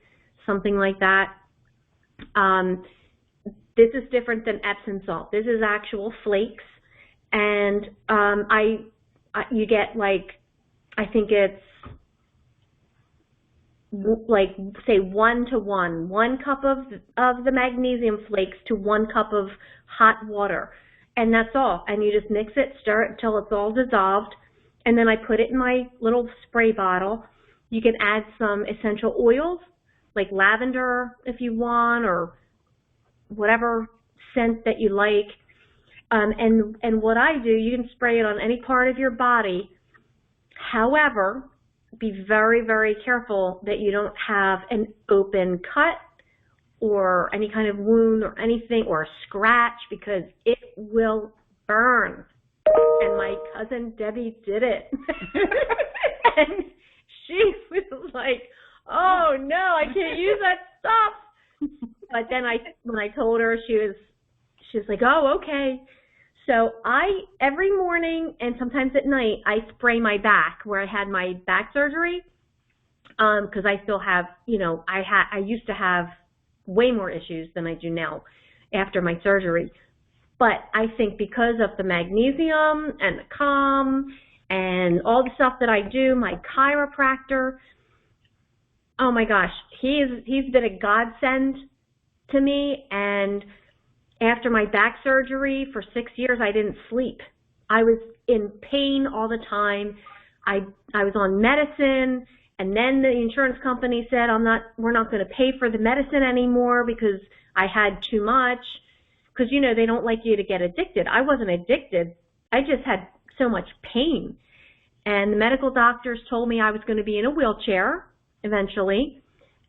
something like that. This is different than Epsom salt. This is actual flakes, and you get like, I think it's like, say 1-to-1, 1 cup of the magnesium flakes to 1 cup of hot water, and that's all. And you just mix it, stir it until it's all dissolved, and then I put it in my little spray bottle. You can add some essential oils, like lavender if you want, or whatever scent that you like. And what I do, you can spray it on any part of your body. However, be very, very careful that you don't have an open cut or any kind of wound or anything, or a scratch, because it will burn. And my cousin Debbie did it. And she was like, oh no, I can't use that stuff. But then when I told her, she was like, oh, okay. So every morning and sometimes at night, I spray my back where I had my back surgery, because I still have, I used to have way more issues than I do now after my surgery. But I think because of the magnesium and the calm and all the stuff that I do, my chiropractor, oh my gosh, he's been a godsend to me. And after my back surgery for 6 years, I didn't sleep. I was in pain all the time. I was on medicine, and then the insurance company said, we're not going to pay for the medicine anymore because I had too much. Because, they don't like you to get addicted. I wasn't addicted. I just had so much pain. And the medical doctors told me I was going to be in a wheelchair eventually,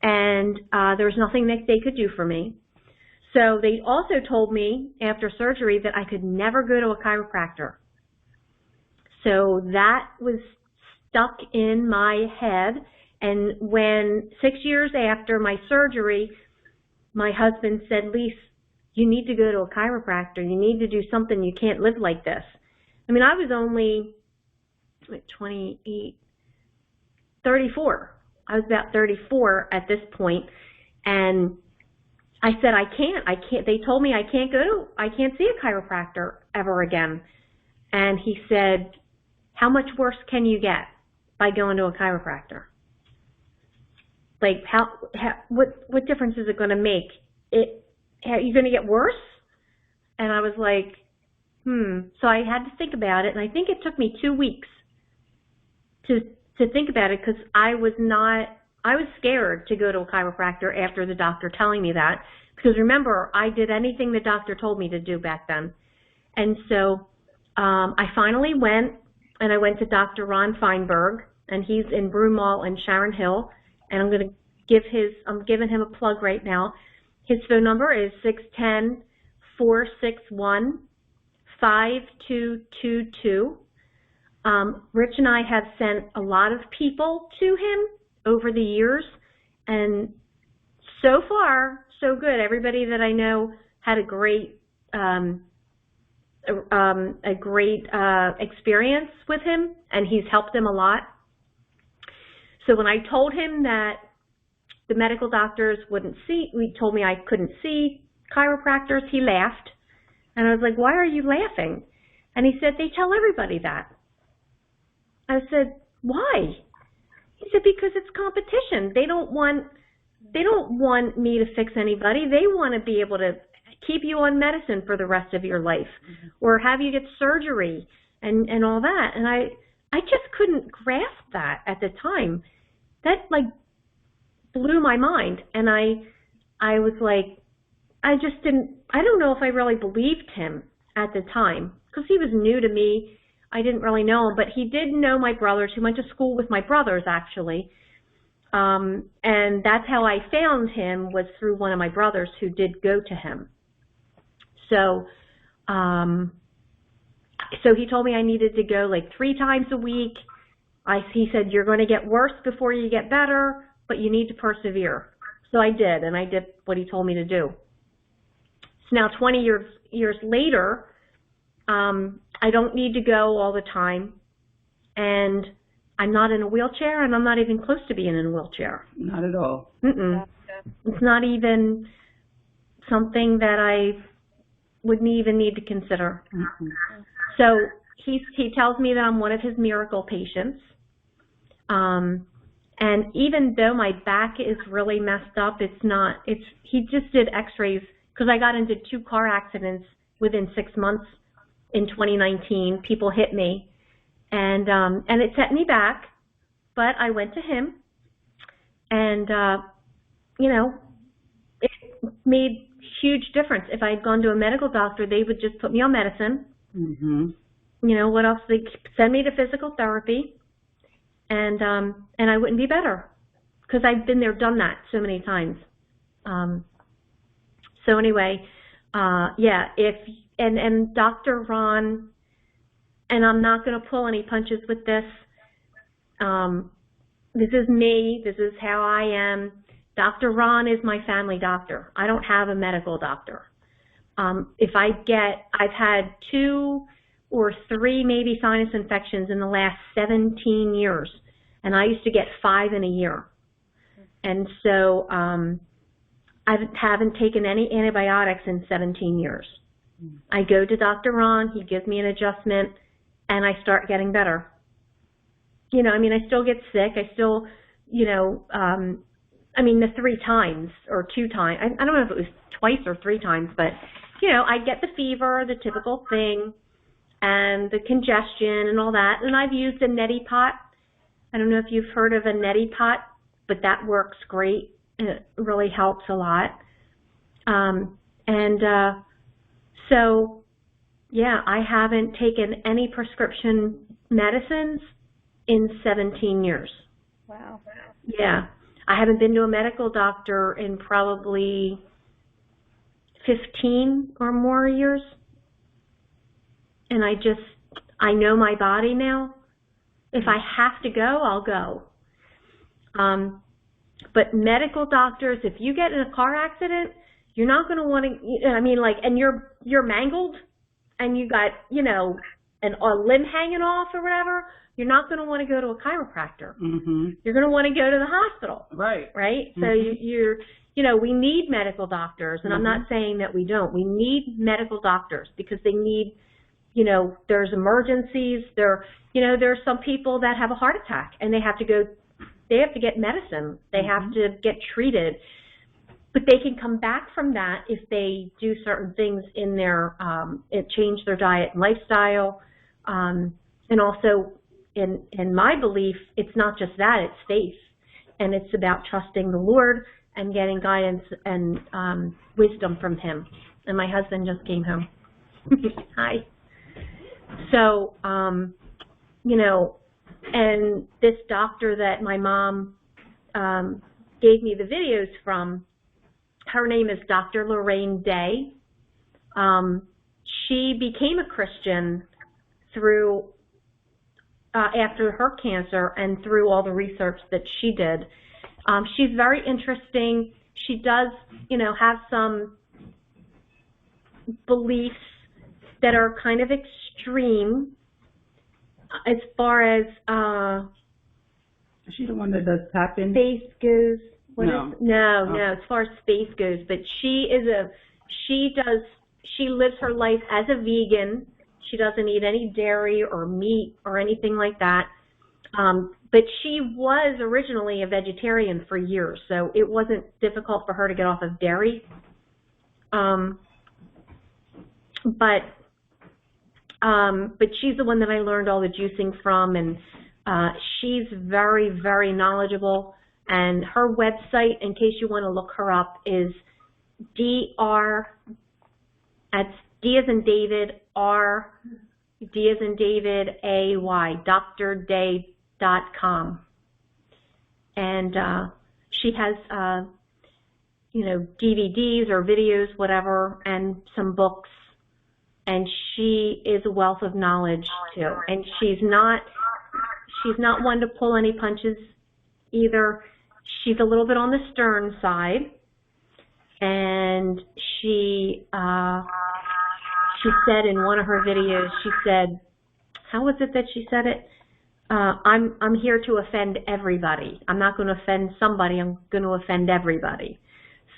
and there was nothing that they could do for me. So they also told me after surgery that I could never go to a chiropractor. So that was stuck in my head. And when 6 years after my surgery, my husband said, Lise, you need to go to a chiropractor. You need to do something. You can't live like this. I mean, I was only 34. I was about 34 at this point, and I said, I can't. They told me I can't see a chiropractor ever again. And he said, how much worse can you get by going to a chiropractor? Like, what difference is it going to make? Are you going to get worse? And I was like, So I had to think about it, and I think it took me 2 weeks to think about it, because I was scared to go to a chiropractor after the doctor telling me that, because remember, I did anything the doctor told me to do back then. And so I finally went, and I went to Dr. Ron Feinberg, and he's in Broomall and Sharon Hill, and I'm giving him a plug right now. His phone number is 610-461-5222. Rich and I have sent a lot of people to him over the years, and so far, so good. Everybody that I know had a great experience with him, and he's helped them a lot. So when I told him that the medical doctors told me I couldn't see chiropractors, he laughed. And I was like, why are you laughing? And he said, they tell everybody that. I said, why? He said, because it's competition. They don't want me to fix anybody. They want to be able to keep you on medicine for the rest of your life, or have you get surgery and all that. And I just couldn't grasp that at the time. That blew my mind. And I was like, I don't know if I really believed him at the time, because he was new to me. I didn't really know him, but he did know my brothers. He went to school with my brothers, actually. And that's how I found him, was through one of my brothers who did go to him. So he told me I needed to go 3 times a week. He said, you're going to get worse before you get better, but you need to persevere. So I did, and I did what he told me to do. So now 20 years later, I don't need to go all the time, and I'm not in a wheelchair, and I'm not even close to being in a wheelchair. Not at all. Mm-mm. It's not even something that I wouldn't even need to consider. Mm-hmm. So he tells me that I'm one of his miracle patients. And even though my back is really messed up, he just did x-rays because I got into 2 car accidents within 6 months in 2019. People hit me, and it set me back, but I went to him, and, it made huge difference. If I had gone to a medical doctor, they would just put me on medicine. Mm-hmm. What else? They'd send me to physical therapy, and I wouldn't be better because I've been there, done that so many times. So anyway, and Dr. Ron, and I'm not going to pull any punches with this. This is me. This is how I am. Dr. Ron is my family doctor. I don't have a medical doctor. I've had 2 or 3 maybe sinus infections in the last 17 years, and I used to get 5 in a year. And so I haven't taken any antibiotics in 17 years. I go to Dr. Ron, he gives me an adjustment, and I start getting better. I still get sick. I still, the 3 times or 2 times. I don't know if it was twice or 3 times, but, I get the fever, the typical thing, and the congestion and all that. And I've used a neti pot. I don't know if you've heard of a neti pot, but that works great. And it really helps a lot. I haven't taken any prescription medicines in 17 years. Wow. Yeah. I haven't been to a medical doctor in probably 15 or more years. And I know my body now. If I have to go, I'll go. But medical doctors, if you get in a car accident, you're not going to want to, and you're mangled and you got, a limb hanging off or whatever, you're not going to want to go to a chiropractor. Mm-hmm. You're going to want to go to the hospital. Right. Right? Mm-hmm. So we need medical doctors, and I'm not saying that we don't. We need medical doctors because they need, there's emergencies. There's some people that have a heart attack and they have to get medicine. They have to get treated. But they can come back from that if they do certain things in their, change their diet and lifestyle. And also, in my belief, it's not just that, it's faith. And it's about trusting the Lord and getting guidance and wisdom from Him. And my husband just came home. Hi. So, and this doctor that my mom gave me the videos from, her name is Dr. Lorraine Day. She became a Christian through after her cancer and through all the research that she did. She's very interesting. She does, have some beliefs that are kind of extreme as far as Is she the one that does tapping? Space goes. No. As far as space goes, but she lives her life as a vegan. She doesn't eat any dairy or meat or anything like that. But she was originally a vegetarian for years, so it wasn't difficult for her to get off of dairy. But she's the one that I learned all the juicing from, and she's very, very knowledgeable. And her website, in case you want to look her up, is that's D as in David, R, D as in David, A-Y, drday.com. And she has, DVDs or videos, whatever, and some books. And she is a wealth of knowledge, too. And she's not one to pull any punches either. she's a little bit on the stern side, and she said in one of her videos, she said, how was it that she said it? I'm here to offend everybody. I'm not going to offend somebody. I'm going to offend everybody.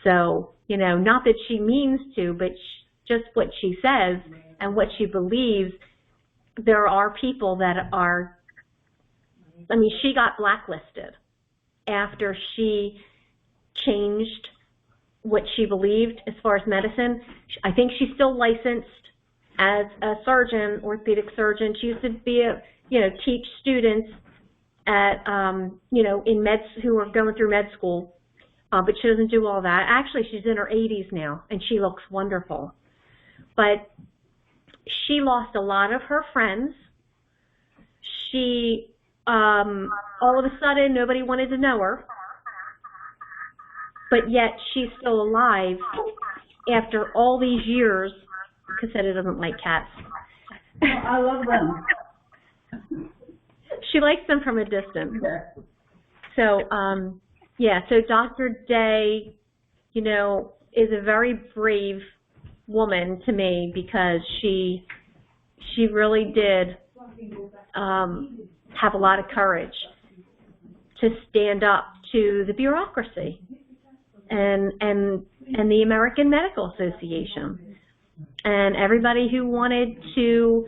So, you know, not that she means to, but just what she says and what she believes. There are people that are, I mean, she got blacklisted after she changed what she believed as far as medicine. I think she's still licensed as a surgeon, orthopedic surgeon. She used to be teach students at, who are going through med school, but she doesn't do all that. Actually, she's in her 80s now, and she looks wonderful. But she lost a lot of her friends. She, all of a sudden, nobody wanted to know her, but yet she's still alive after all these years. Cassetta doesn't like cats. I love them. She likes them from a distance. Yeah. So, so Dr. Day, is a very brave woman to me, because she really did have a lot of courage to stand up to the bureaucracy and the American Medical Association and everybody who wanted to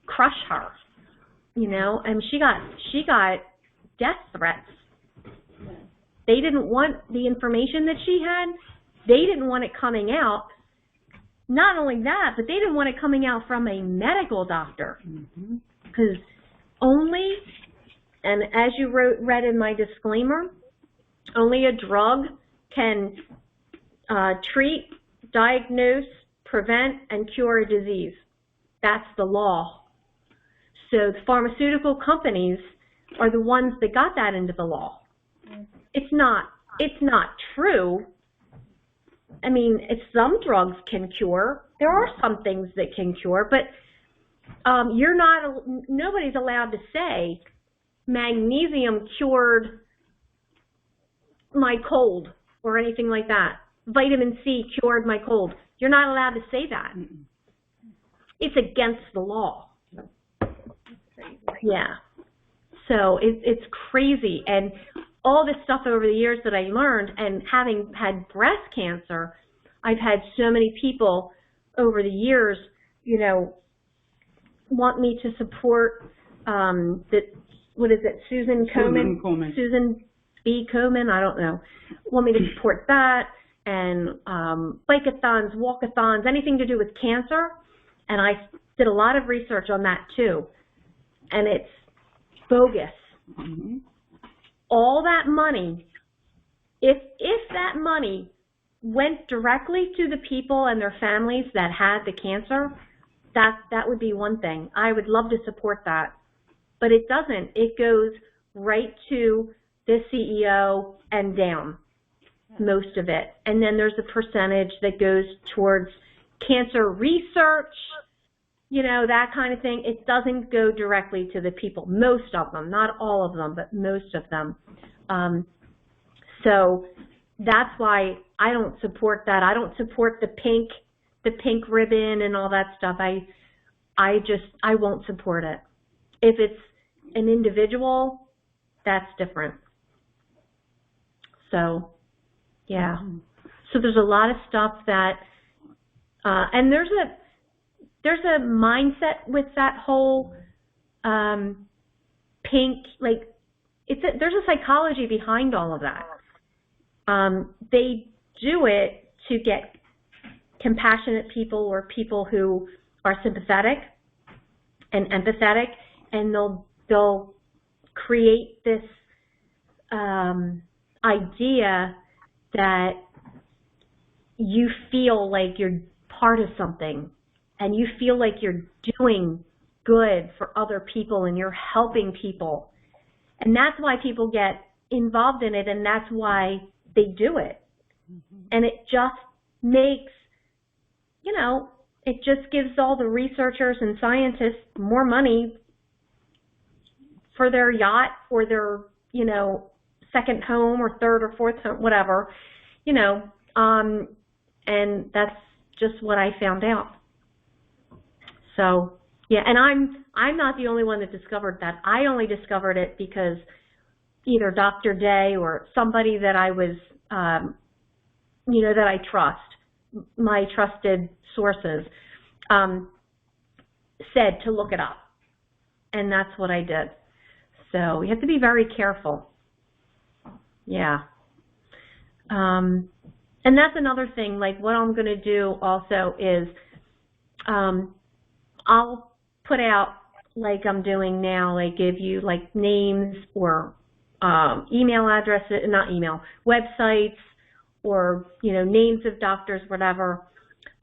crush her, and she got death threats. They didn't want the information that she had. They didn't want it coming out. Not only that, but they didn't want it coming out from a medical doctor. Because only, and as you read in my disclaimer, only a drug can treat, diagnose, prevent, and cure a disease. That's the law. So the pharmaceutical companies are the ones that got that into the law. It's not true. I mean, some drugs can cure. There are some things that can cure, but nobody's allowed to say magnesium cured my cold or anything like that. Vitamin C cured my cold. You're not allowed to say that. It's against the law. Yeah. So it's crazy. And all this stuff over the years that I learned, and having had breast cancer, I've had so many people over the years, want me to support Susan Komen? Susan B. Komen, I don't know. Want me to support that, and bike-a-thons, walk-a-thons, anything to do with cancer. And I did a lot of research on that too. And it's bogus. All that money, if that money went directly to the people and their families that had the cancer, that would be one thing. I would love to support that. But it doesn't. It goes right to the CEO and down, most of it. And then there's a percentage that goes towards cancer research, that kind of thing. It doesn't go directly to the people, most of them, not all of them, but most of them. So that's why I don't support that. I don't support the pink ribbon and all that stuff. I won't support it. If it's an individual, that's different. So, yeah. So there's a lot of stuff that, and there's a mindset with that whole pink, there's a psychology behind all of that. They do it to get compassionate people, or people who are sympathetic and empathetic, and they'll create this idea that you feel like you're part of something, and you feel like you're doing good for other people and you're helping people. And that's why people get involved in it, and that's why they do it. And it just makes, it just gives all the researchers and scientists more money for their yacht or their, second home or third or fourth home, whatever, you know, and that's just what I found out. So, yeah, and I'm not the only one that discovered that. I only discovered it because either Dr. Day or somebody that I was, you know, that I trust, my trusted sources, said to look it up. And that's what I did. So you have to be very careful. Yeah. And that's another thing, like what I'm going to do also is I'll put out, like I'm doing now, like give you like names or email addresses, not email, websites or, you know, names of doctors, whatever.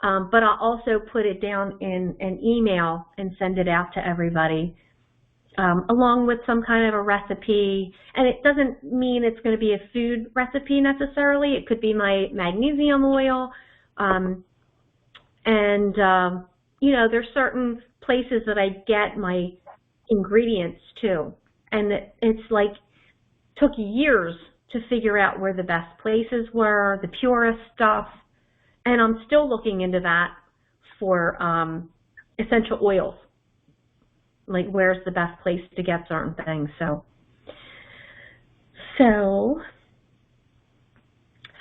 But I'll also put it down in an email and send it out to everybody, along with some kind of a recipe. And it doesn't mean it's going to be a food recipe necessarily. It could be my magnesium oil. You know, there's certain places that I get my ingredients too. And it's like, took years to figure out where the best places were, the purest stuff. And I'm still looking into that for essential oils, like where's the best place to get certain things. So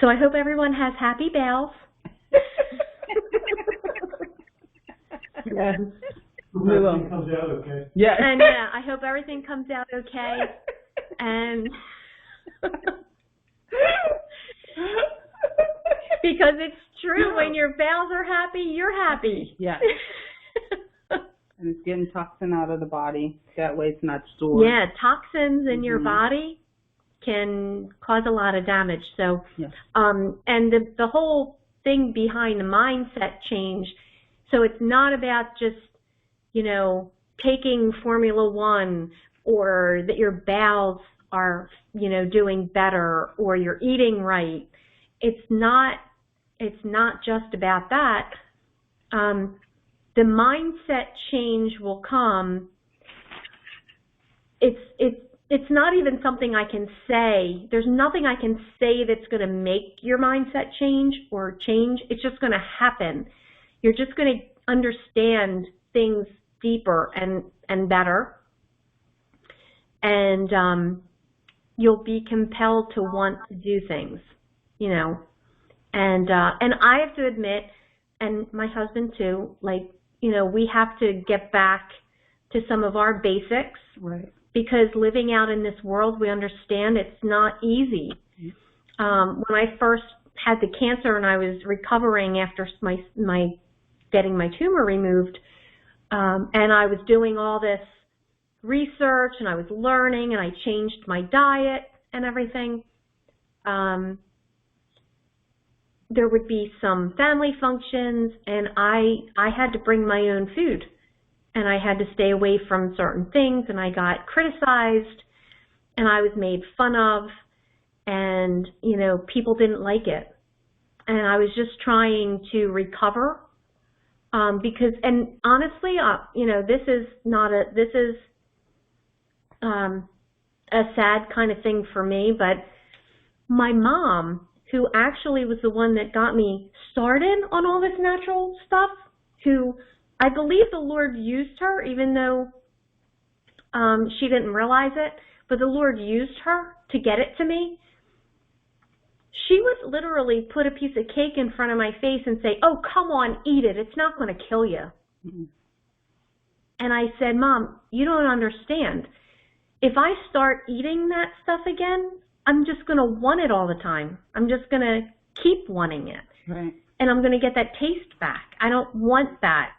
I hope everyone has happy bowels. Yes. Everything comes out okay. Yes. And yeah, I hope everything comes out okay. And because it's true, when your bowels are happy, you're happy. Yeah. And it's getting toxin out of the body. That way it's not stored. Yeah, toxins in your body can cause a lot of damage. So, yes. And the whole thing behind the mindset change, so it's not about just, you know, taking Formula One or that your bowels are, you know, doing better or you're eating right. It's not just about that. The mindset change will come. It's not even something I can say. There's nothing I can say that's going to make your mindset change or change. It's just going to happen. You're just going to understand things deeper and better. And you'll be compelled to want to do things, you know. And I have to admit, and my husband too, like, you know, we have to get back to some of our basics. Right. Because living out in this world, we understand it's not easy. When I first had the cancer and I was recovering after my getting my tumor removed, and I was doing all this research and I was learning and I changed my diet and everything, there would be some family functions and I had to bring my own food. And I had to stay away from certain things, and I got criticized, and I was made fun of, and, you know, people didn't like it. And I was just trying to recover, because, and honestly, you know, this is a sad kind of thing for me, but my mom, who actually was the one that got me started on all this natural stuff, who I believe the Lord used her, even though she didn't realize it, but the Lord used her to get it to me. She would literally put a piece of cake in front of my face and say, "Oh, come on, eat it. It's not going to kill you." Mm-hmm. And I said, "Mom, you don't understand. If I start eating that stuff again, I'm just going to want it all the time. I'm just going to keep wanting it. Right. And I'm going to get that taste back. I don't want that."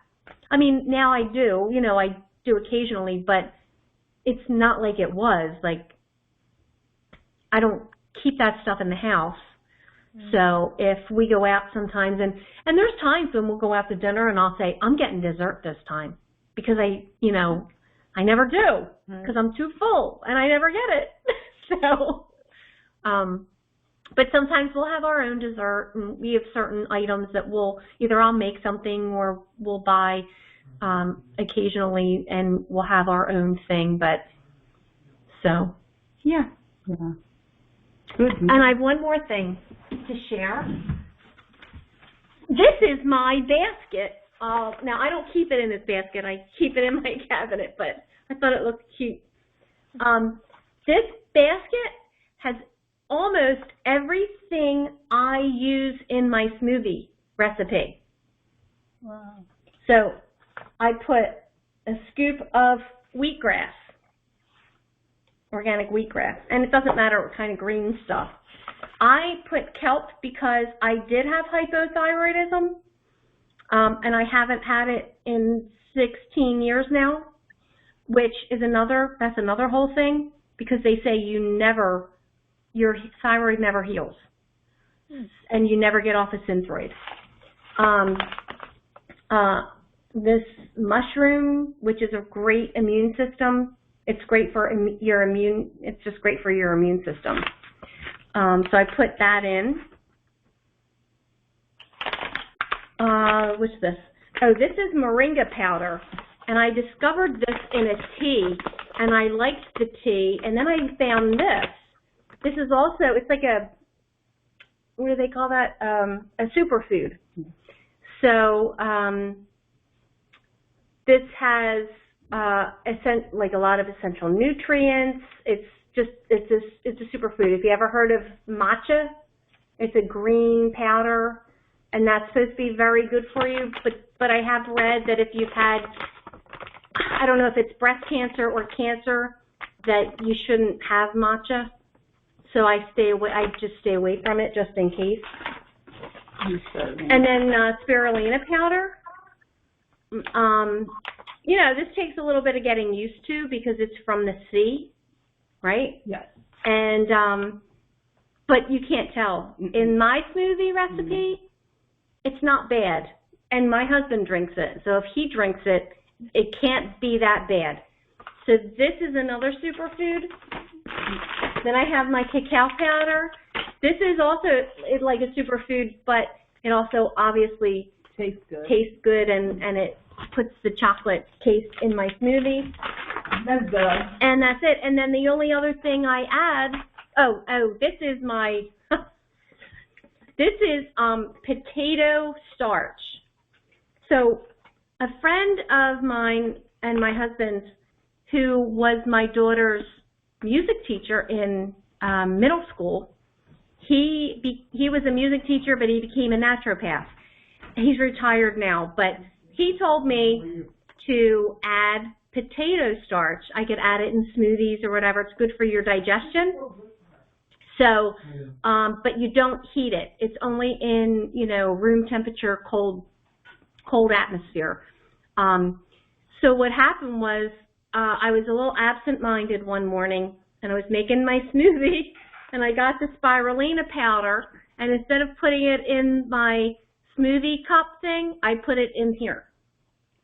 I mean, now I do, you know, I do occasionally, but it's not like it was. Like, I don't keep that stuff in the house. Mm-hmm. So if we go out sometimes, and there's times when we'll go out to dinner and I'll say, "I'm getting dessert this time," because I never do, because I'm too full and I never get it. So, but sometimes we'll have our own dessert, and we have certain items that either I'll make something or we'll buy occasionally, and we'll have our own thing. But so, yeah. Good. And I have one more thing to share. This is my basket. Now, I don't keep it in this basket. I keep it in my cabinet, but I thought it looked cute. This basket has almost everything I use in my smoothie recipe. Wow. So I put a scoop of wheatgrass, organic wheatgrass, and it doesn't matter what kind of green stuff. I put kelp because I did have hypothyroidism, and I haven't had it in 16 years now, which is that's another whole thing, because they say your thyroid never heals, and you never get off a Synthroid. This mushroom, which is a great immune system, it's great for it's just great for your immune system. So I put that in. What's this? Oh, this is moringa powder, and I discovered this in a tea, and I liked the tea, and then I found this. This is also, it's like what do they call that? A superfood. So this has like a lot of essential nutrients. It's a superfood. If you ever heard of matcha, it's a green powder, and that's supposed to be very good for you. But I have read that if you've had, I don't know if it's breast cancer or cancer, that you shouldn't have matcha. So I just stay away from it just in case. And then spirulina powder. You know, this takes a little bit of getting used to because it's from the sea, right? Yes. And but you can't tell. In my smoothie recipe, it's not bad. And my husband drinks it. So if he drinks it, it can't be that bad. So this is another superfood. Then I have my cacao powder. This is also like a superfood, but it also obviously tastes good, and it puts the chocolate taste in my smoothie. That's good. And that's it. And then the only other thing I add, this is my, this is potato starch. So a friend of mine and my husband's, who was my daughter's music teacher in middle school, he was a music teacher, but he became a naturopath. He's retired now, but he told me to add potato starch. I could add it in smoothies or whatever. It's good for your digestion. So, but you don't heat it. It's only in, room temperature, cold atmosphere. So what happened was I was a little absent-minded one morning, and I was making my smoothie, and I got the spirulina powder, and instead of putting it in my smoothie cup thing, I put it in here.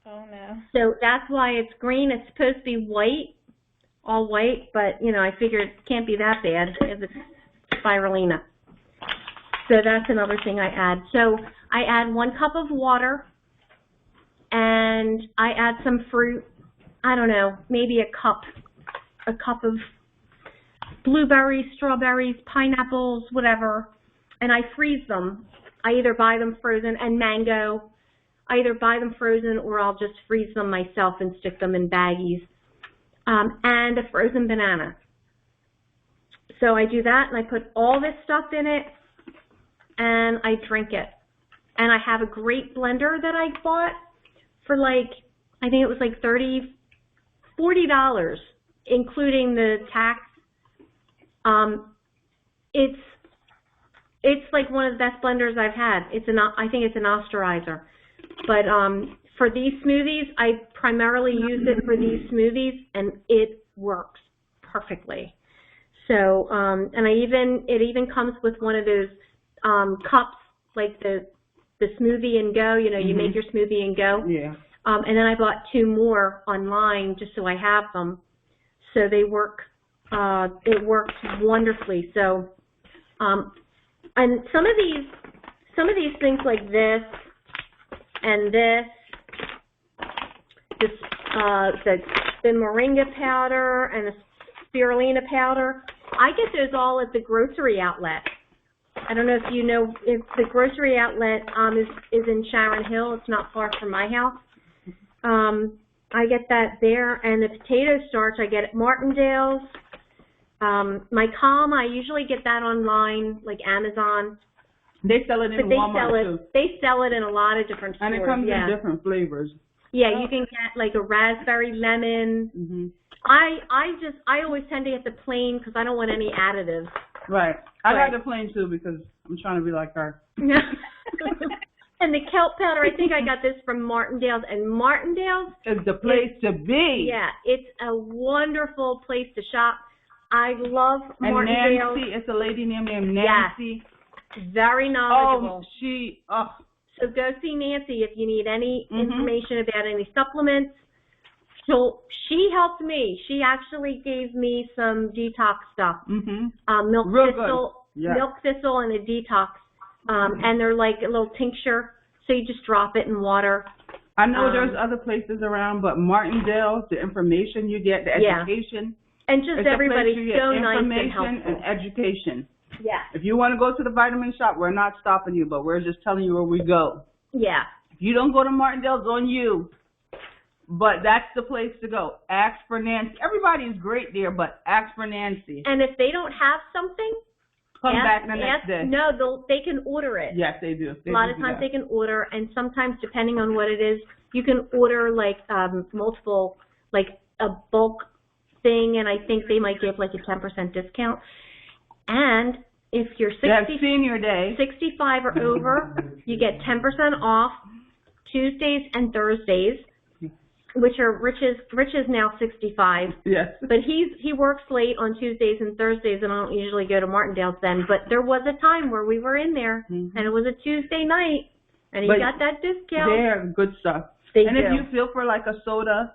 Oh, no. So that's why it's green. It's supposed to be white, all white, but, I figured it can't be that bad if it's spirulina. So that's another thing I add. So I add 1 cup of water, and I add some fruit. I don't know, maybe a cup of blueberries, strawberries, pineapples, whatever, and I freeze them. I either buy them frozen, and mango. I either buy them frozen or I'll just freeze them myself and stick them in baggies, and a frozen banana. So I do that, and I put all this stuff in it, and I drink it. And I have a great blender that I bought for I think it was like $40, including the tax. It's like one of the best blenders I've had. I think it's an osterizer. But for these smoothies, I primarily use it for these smoothies, and it works perfectly. So, and it even comes with one of those cups, like the smoothie and go. You make your smoothie and go. Yeah. And then I bought 2 more online just so I have them. So they work. It works wonderfly. So, and some of these things like this and this, the moringa powder and the spirulina powder, I get those all at the grocery outlet. I don't know if you know if the grocery outlet is in Sharon Hill. It's not far from my house. I get that there, and the potato starch I get at Martindale's. My Calm, I usually get that online, like Amazon. They sell it in Walmart too. They sell it in a lot of different stores. And it comes in different flavors. Yeah, you can get like a raspberry lemon. Mm-hmm. I always tend to get the plain because I don't want any additives. Right. I got the plain too because I'm trying to be like her. And the kelp powder, I think I got this from Martindale's, and Martindale's is the place to be. Yeah, it's a wonderful place to shop. I love Martindale's. And Nancy, it's a lady named Nancy. Yes, very knowledgeable. So go see Nancy if you need any information about any supplements. She helped me. She actually gave me some detox stuff. Milk thistle and a detox. And they're like a little tincture, so you just drop it in water. I know there's other places around, but Martindale, the information you get, the education. And just everybody's so nice and helpful. Information and education. Yeah. If you want to go to the vitamin shop, we're not stopping you, but we're just telling you where we go. Yeah. If you don't go to Martindale's, on you. But that's the place to go. Ask for Nancy. Everybody is great there, but ask for Nancy. And if they don't have something, come back the next day. No, they can order it. Yes, they do. A lot of times they can order, and sometimes depending on what it is, you can order like multiple, like a bulk thing, and I think they might give like a 10% discount. And if you're 65 or over, you get 10% off Tuesdays and Thursdays, which are Rich is now 65. Yes. But he works late on Tuesdays and Thursdays, and I don't usually go to Martindale's then. But there was a time where we were in there, and it was a Tuesday night, and he got that discount. They have good stuff. If you feel for like a soda,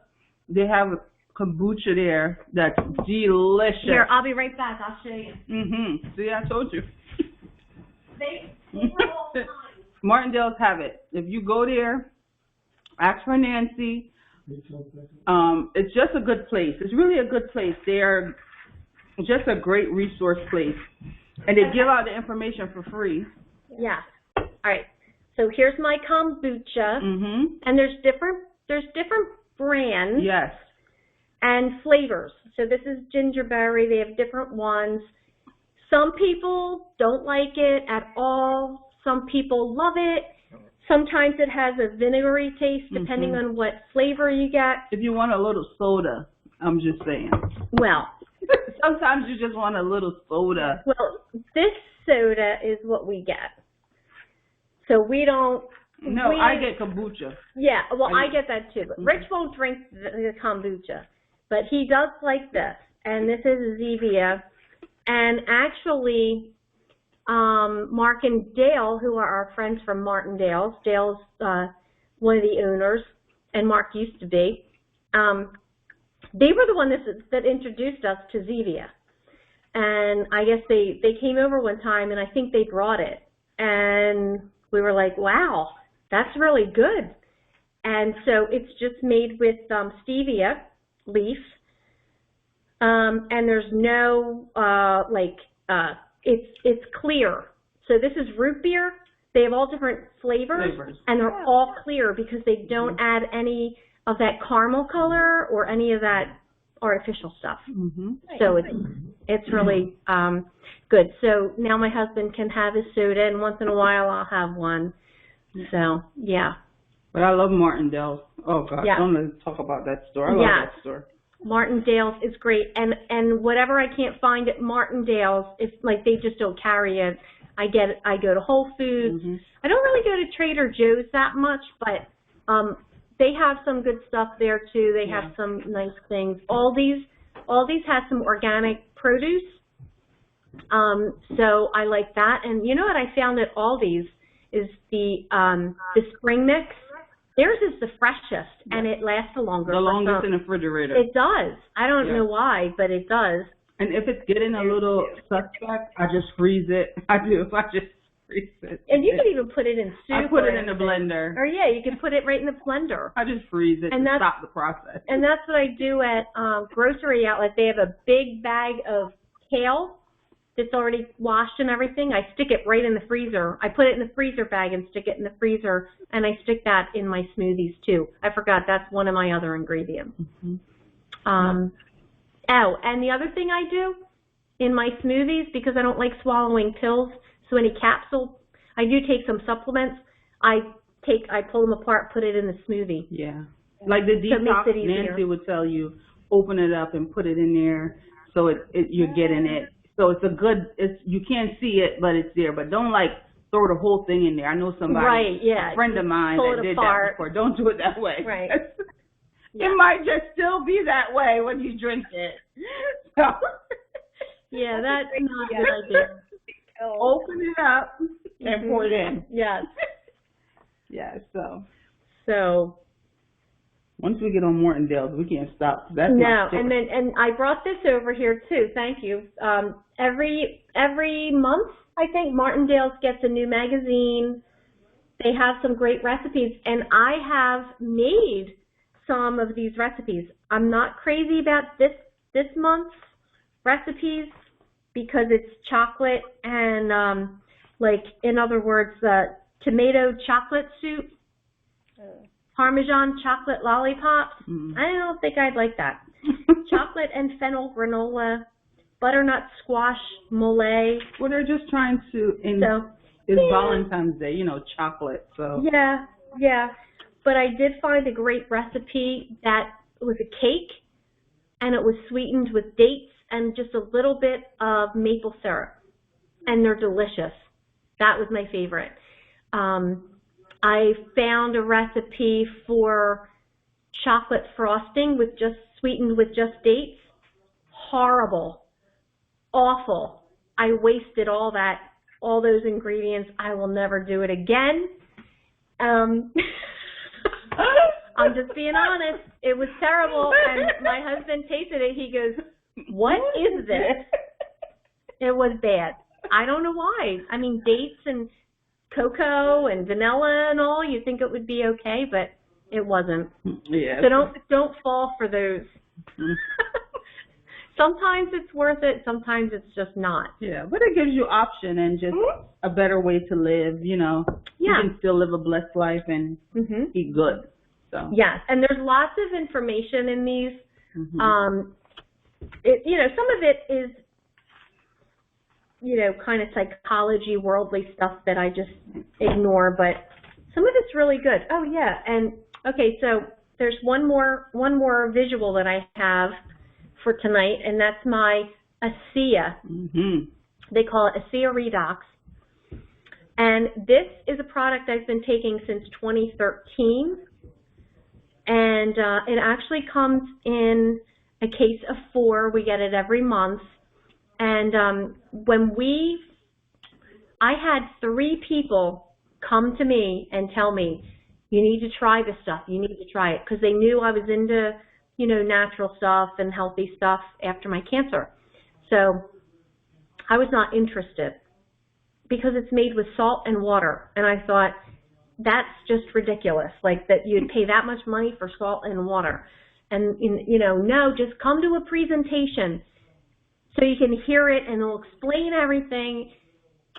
they have kombucha there that's delicious. Here, I'll be right back. I'll show you. See, I told you. They have all kinds. Martindale's have it. If you go there, ask for Nancy. It's just a good place. It's really a good place. They are just a great resource place. And they give out the information for free. Yeah. All right. So here's my kombucha. And there's different brands. Yes. And flavors. So this is gingerberry. They have different ones. Some people don't like it at all. Some people love it. Sometimes it has a vinegary taste, depending on what flavor you get. If you want a little soda, I'm just saying. Well. Sometimes you just want a little soda. Well, this soda is what we get. So we don't... No, I get kombucha. Yeah, well, I get that too. But Rich won't drink the kombucha. But he does like this. And this is Zevia. And actually... Mark and Dale, who are our friends from Martindale's, Dale's one of the owners, and Mark used to be, they were the one that introduced us to Zevia. And I guess they came over one time, and I think they brought it. And we were like, wow, that's really good. And so it's just made with stevia leaf, and there's no, it's clear. So this is root beer. They have all different flavors. And they're all clear because they don't add any of that caramel color or any of that artificial stuff. So it's really good. So now my husband can have his soda, and once in a while I'll have one. So, yeah. But I love Martindale's. Oh, God. Yeah. Don't let's talk about that store. I love that store. Martindale's is great, and whatever I can't find at Martindale's, if like they just don't carry it, I go to Whole Foods. I don't really go to Trader Joe's that much, but they have some good stuff there too. They have some nice things. Aldi's has some organic produce, so I like that. And you know what I found at Aldi's is the spring mix. Theirs is the freshest, and it lasts longer. The longest in the refrigerator. It does. I don't know why, but it does. And if it's getting a little suspect, I just freeze it. I just freeze it. And you can even put it in soup. I put it in the blender. Or you can put it right in the blender. I just freeze it to stop the process. And that's what I do at Grocery Outlet. They have a big bag of kale that's already washed and everything. I stick it right in the freezer. I put it in the freezer bag and stick it in the freezer, and I stick that in my smoothies too. I forgot, that's one of my other ingredients. Oh, and the other thing I do in my smoothies, because I don't like swallowing pills, so any capsule, I do take some supplements. I pull them apart, put it in the smoothie. Yeah. Like the detox, Nancy would tell you, open it up and put it in there, so you're getting it. So you can't see it, but it's there. But don't like throw the whole thing in there. I know somebody, a friend of mine that did that before. Don't do it that way. Right. It might just still be that way when you drink it. So. Yeah, that's not a good idea. Open it up and pour it in. Yes. Yeah, so once we get on Mortondale's, we can't stop. That's no, and I brought this over here too. Thank you. Every month, I think Martindale's gets a new magazine. They have some great recipes, and I have made some of these recipes. I'm not crazy about this month's recipes because it's chocolate and like, in other words, tomato chocolate soup, Parmesan chocolate lollipops. I don't think I'd like that. Chocolate and fennel granola, butternut squash mole. Well, they're just trying to, it's Valentine's Day, chocolate, so. Yeah. But I did find a great recipe that was a cake, and it was sweetened with dates and just a little bit of maple syrup, and they're delicious. That was my favorite. I found a recipe for chocolate frosting sweetened with just dates. Horrible. Awful. I wasted all those ingredients. I will never do it again. I'm just being honest. It was terrible, and my husband tasted it. He goes, "What is this?" It was bad. I don't know why. I mean, dates and cocoa and vanilla and all, you think it would be okay, but it wasn't. Yeah. So don't fall for those. Sometimes it's worth it, sometimes it's just not. Yeah, but it gives you option and just a better way to live, You can still live a blessed life and eat good. So. Yes, and there's lots of information in these. Some of it is kind of psychology, worldly stuff that I just ignore, but some of it's really good. Oh yeah, and okay, so there's one more visual that I have for tonight, and that's my ASEA. They call it ASEA Redox, and this is a product I've been taking since 2013, and it actually comes in a case of 4. We get it every month. And I had 3 people come to me and tell me, you need to try this stuff, you need to try it, because they knew I was into, natural stuff and healthy stuff after my cancer. So I was not interested because it's made with salt and water. And I thought, that's just ridiculous, like that you'd pay that much money for salt and water. And, no, just come to a presentation so you can hear it and they'll explain everything.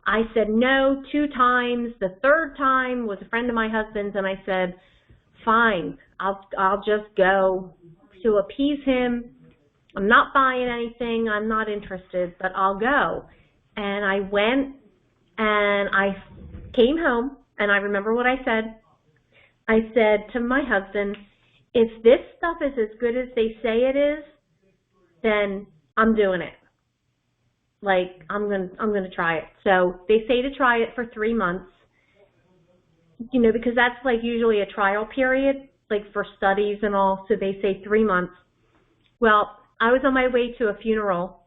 I said no 2 times. The 3rd time was a friend of my husband's, and I said, fine, I'll just go to appease him. I'm not buying anything. I'm not interested, but I'll go. And I went, and I came home, and I remember what I said. I said to my husband, if this stuff is as good as they say it is, then I'm doing it. Like, I'm gonna try it. So they say to try it for 3 months, because that's like usually a trial period, like for studies and all. So they say 3 months. Well, I was on my way to a funeral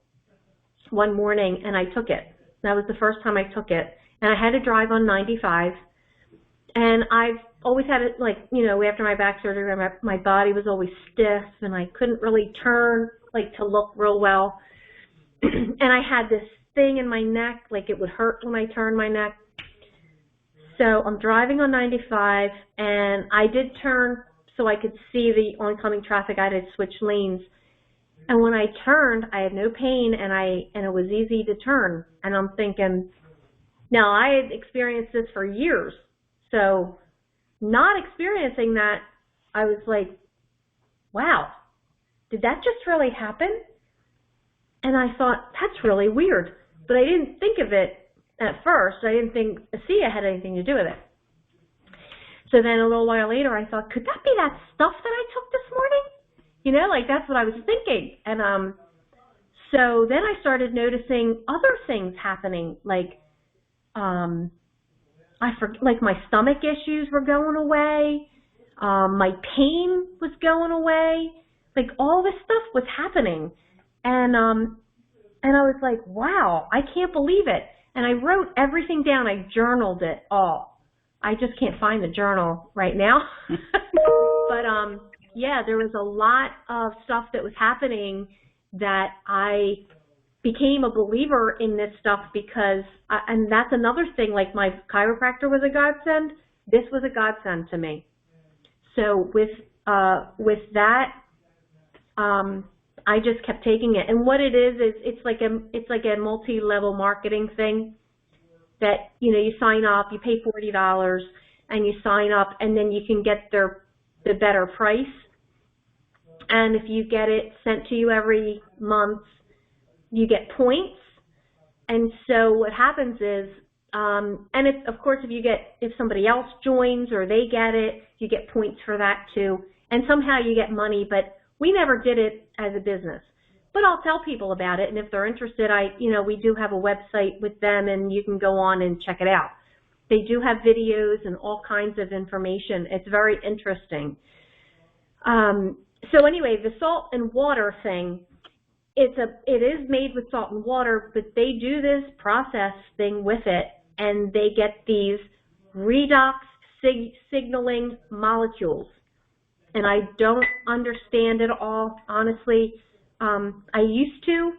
one morning and I took it. That was the first time I took it, and I had to drive on 95. And I've always had it, like, after my back surgery, my body was always stiff and I couldn't really turn, like, to look real well. And I had this thing in my neck, like it would hurt when I turned my neck. So I'm driving on 95, and I did turn so I could see the oncoming traffic. I had to switch lanes. And when I turned, I had no pain, and it was easy to turn. And I'm thinking, now I had experienced this for years, so not experiencing that, I was like, wow, did that just really happen? And I thought, that's really weird. But I didn't think of it at first. I didn't think ASEA had anything to do with it. So then a little while later, I thought, could that be that stuff that I took this morning? You know, like that's what I was thinking. And so then I started noticing other things happening, like like my stomach issues were going away, my pain was going away, like all this stuff was happening. And I was like, wow, I can't believe it. And I wrote everything down. I journaled it all. I just can't find the journal right now. But yeah, there was a lot of stuff that was happening that I became a believer in this stuff because, and that's another thing, like my chiropractor was a godsend. This was a godsend to me. So with that, I just kept taking it. And what it is it's like a multi-level marketing thing that, you know, you sign up, you pay $40 and you sign up, and then you can get the better price. And if you get it sent to you every month, you get points. And so what happens is, and if, of course, if somebody else joins or they get it, you get points for that too. And somehow you get money, but we never did it as a business. But I'll tell people about it, and if they're interested, we do have a website with them, and you can go on and check it out. They do have videos and all kinds of information. It's very interesting. So anyway, the salt and water thing, it is made with salt and water, but they do this process thing with it, and they get these redox signaling molecules. And I don't understand it all, honestly. I used to.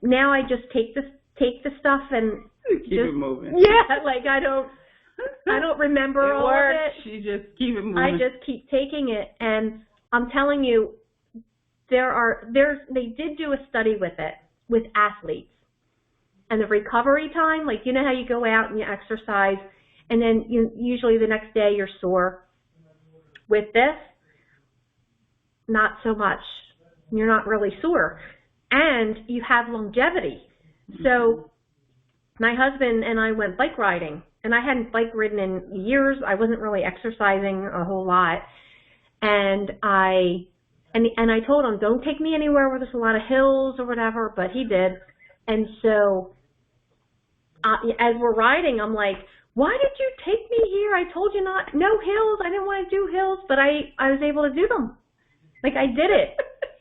Now I just take the stuff and keep it moving. Yeah, like I don't remember all of it. You just keep it moving. I just keep taking it, and I'm telling you, they did do a study with it with athletes, and the recovery time, like you know how you go out and you exercise, and then usually the next day you're sore. With this, not so much. You're not really sore. And you have longevity. So my husband and I went bike riding, and I hadn't bike ridden in years. I wasn't really exercising a whole lot. And I told him, don't take me anywhere where there's a lot of hills or whatever, but he did. And so as we're riding, I'm like, why did you take me here? I told you no hills. I didn't want to do hills, but I was able to do them. Like I did it.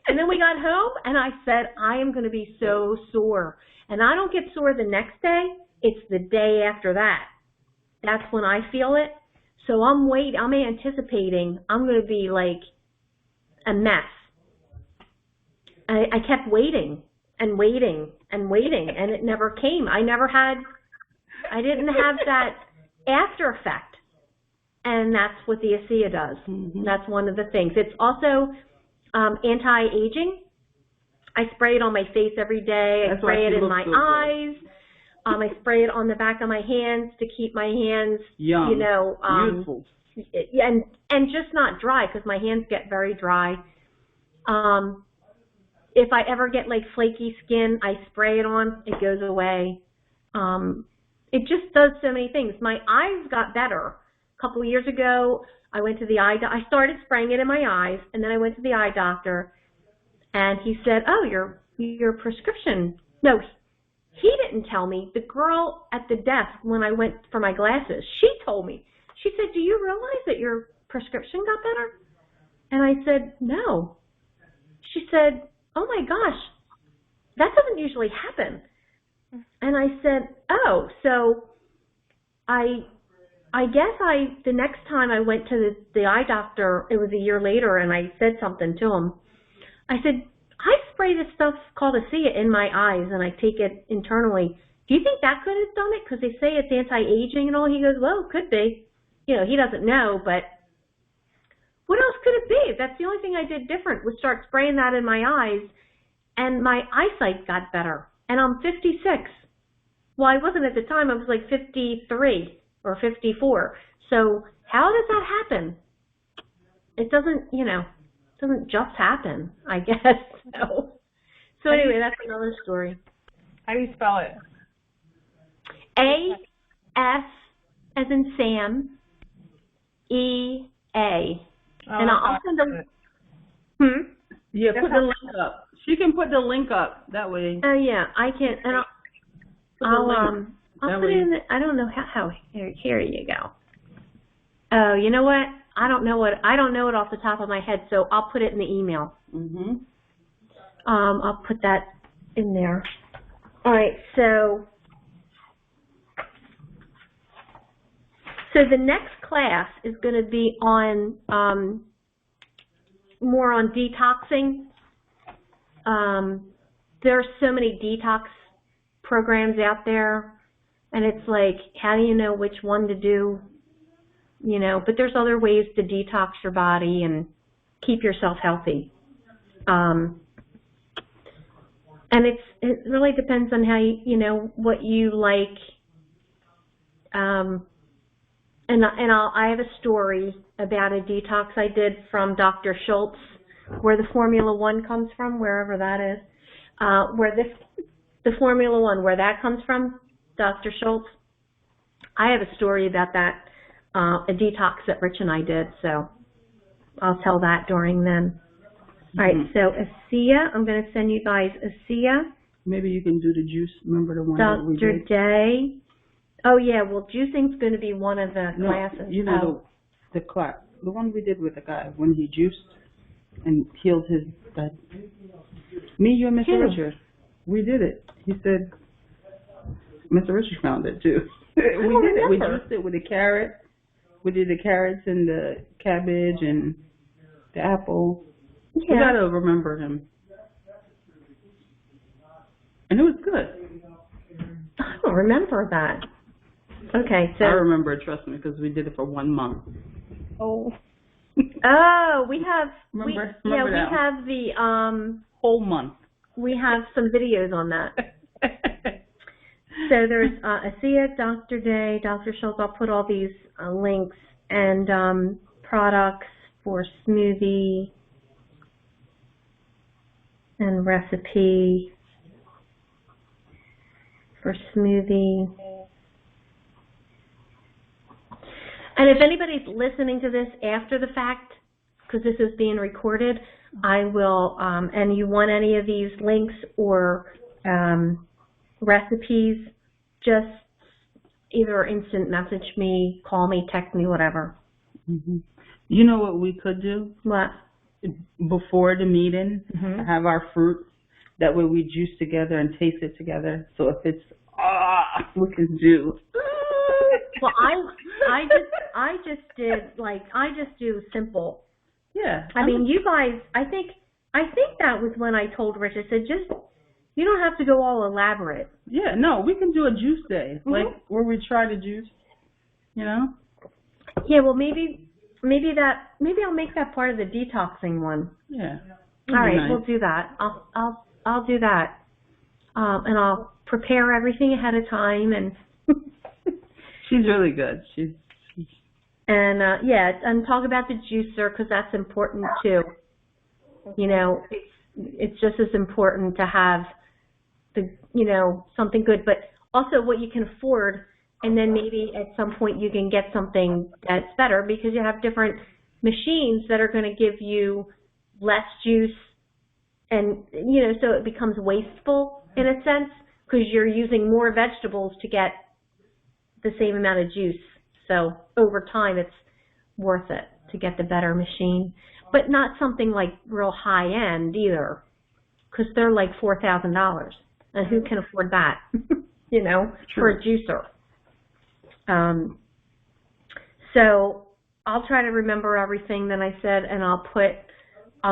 And then we got home, and I said, I am going to be so sore. And I don't get sore the next day. It's the day after that. That's when I feel it. So I'm anticipating I'm going to be like a mess. I kept waiting and waiting and waiting, and it never came. I didn't have that after effect, and that's what the ASEA does. Mm-hmm. That's one of the things. It's also anti-aging. I spray it on my face every day. I spray it in my eyes. I spray it on the back of my hands to keep my hands, youthful. And just not dry, because my hands get very dry. If I ever get like flaky skin, I spray it on. It goes away. It just does so many things. My eyes got better. A couple of years ago, I went to the eye doctor. I started spraying it in my eyes, and then I went to the eye doctor, and he said, oh, your prescription. No, he didn't tell me. The girl at the desk, when I went for my glasses, she told me. She said, do you realize that your prescription got better? And I said, no. She said, oh, my gosh, that doesn't usually happen. And I said, oh, so I guess the next time I went to the eye doctor, it was a year later, and I said something to him. I said, I spray this stuff called ASEA in my eyes, and I take it internally. Do you think that could have done it? Because they say it's anti-aging and all. He goes, well, it could be. You know, he doesn't know, but what else could it be? That's the only thing I did different was start spraying that in my eyes, and my eyesight got better. And I'm 56. Well, I wasn't at the time. I was like 53 or 54. So how does that happen? It doesn't, doesn't just happen, I guess. So anyway, that's another story. How do you spell it? A-S as in Sam, E-A. Oh, And I'll send a... Yeah, put the link up. She can put the link up that way. Oh yeah, I can, and I'll put it in. I don't know how. Here you go. Oh, you know what? I don't know it off the top of my head, so I'll put it in the email. I'll put that in there. All right, so the next class is going to be on more on detoxing. There are so many detox programs out there, and it's like, how do you know which one to do? But there's other ways to detox your body and keep yourself healthy. And it really depends on how what you like. And I have a story about a detox I did from Dr. Schultz, where the Formula One comes from, wherever that is. The Formula One, where that comes from, Dr. Schultz. I have a story about that, a detox that Rich and I did, so I'll tell that during then. All right, so ASEA, I'm going to send you guys ASEA. Maybe you can do the juice. Remember the one that we did? Dr. Day. Oh, yeah, well, juicing's going to be one of the classes. The one we did with the guy when he juiced and healed his gut. Me, you, and Mr. Richard. We did it. He said, Mr. Richard found it, too. We did it. We juiced it with the carrot. We did the carrots and the cabbage and the apple. Yeah. You got to remember him. And it was good. I don't remember that. Okay, so... I remember it, trust me, because we did it for 1 month. Oh. Oh, we have... Remember we have the... whole month. We have some videos on that. So there's ASEA, Dr. Day, Dr. Schultz. I'll put all these links and products for smoothie and recipe for smoothie. And if anybody's listening to this after the fact, because this is being recorded, I will, and you want any of these links or recipes, just either instant message me, call me, text me, whatever. Mm-hmm. You know what we could do? What? Before the meeting, have our fruit. That way we juice together and taste it together. So if it's, we can do. Well, I just do simple. Yeah. I mean, you guys, I think that was when I told Rich, I said, you don't have to go all elaborate. Yeah, no, we can do a juice day, like where we try to juice, Yeah, well, maybe I'll make that part of the detoxing one. Yeah. All right, We'll do that. I'll do that. And I'll prepare everything ahead of time and she's really good. And and talk about the juicer because that's important too. It's just as important to have something good, but also what you can afford, and then maybe at some point you can get something that's better because you have different machines that are going to give you less juice, and so it becomes wasteful in a sense because you're using more vegetables to get the same amount of juice. So over time, it's worth it to get the better machine, but not something like real high end either, because they're like $4,000, and who can afford that? For a juicer. So I'll try to remember everything that I said, and I'll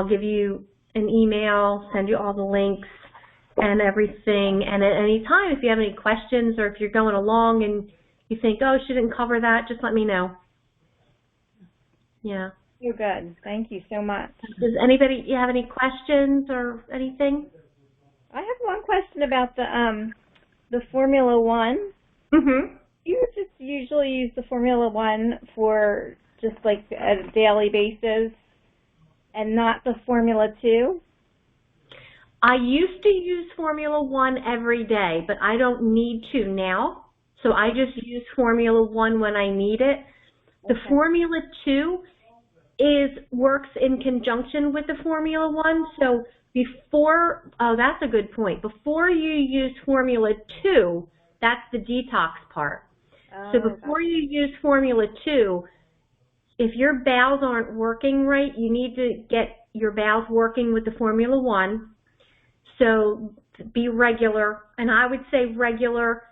give you an email, send you all the links and everything. And at any time, if you have any questions or if you're going along and you think, oh, she didn't cover that, just let me know. Yeah. So good. Thank you so much. Does anybody you have any questions or anything? I have one question about the Formula One. Mm-hmm. You just usually use the Formula One for just like a daily basis and not the Formula 2? I used to use Formula One every day, but I don't need to now. So I just use Formula One when I need it. The Okay. Formula 2 works in conjunction with the Formula One. So that's a good point. Before you use Formula 2, that's the detox part. Oh, So before you use Formula 2, if your bowels aren't working right, you need to get your bowels working with the Formula One. So be regular, and I would say regular.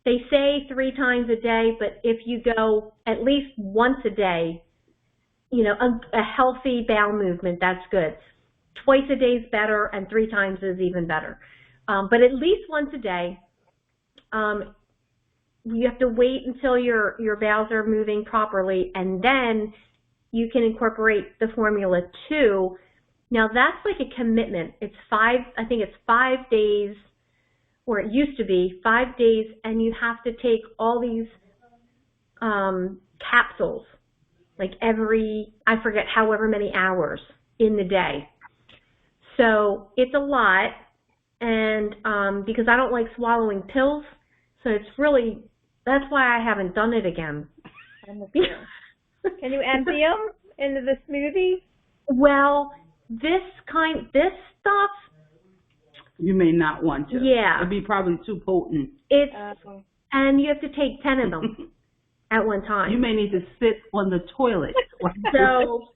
They say 3 times a day, but if you go at least once a day, a healthy bowel movement, that's good. Twice a day is better, and 3 times is even better. But at least once a day. You have to wait until your bowels are moving properly, and then you can incorporate the Formula 2. Now that's like a commitment. I think it's 5 days, or it used to be 5 days, and you have to take all these capsules, like I forget however many hours in the day. So it's a lot, and because I don't like swallowing pills, so that's why I haven't done it again. Can you empty them into the smoothie? Well, this stuff. You may not want to. Yeah. It'd be probably too potent. And you have to take 10 of them at one time. You may need to sit on the toilet. So,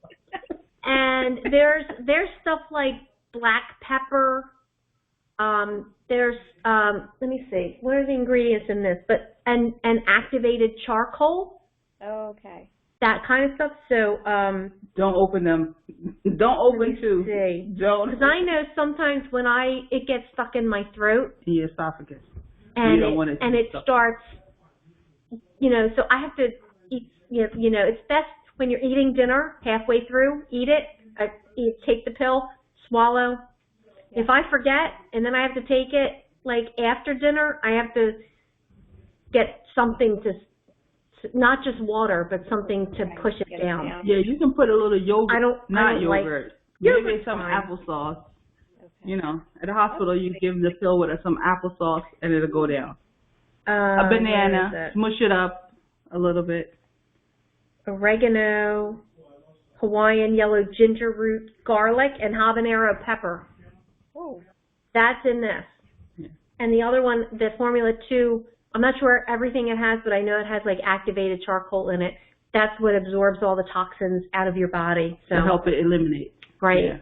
and there's stuff like black pepper. There's let me see, what are the ingredients in this? And activated charcoal. Oh, okay. That kind of stuff. So don't open them. Don't open two. Don't. Because I know sometimes when it gets stuck in my throat. In your esophagus. And you don't want it to starts. So I have to eat. It's best when you're eating dinner halfway through. Eat it. Take the pill. Swallow. Yeah. If I forget and then I have to take it like after dinner, I have to get something to. Not just water, but something to push it down. Yeah, you can put a little yogurt. Not yogurt. Maybe some applesauce. Okay. At the hospital, you give the pill with some applesauce, and it'll go down. A banana, smush it up a little bit. Oregano, Hawaiian yellow ginger root, garlic, and habanero pepper. Oh. That's in this. Yeah. And the other one, the Formula 2, I'm not sure everything it has, but I know it has like activated charcoal in it. That's what absorbs all the toxins out of your body. So to help it eliminate. Right. Yeah.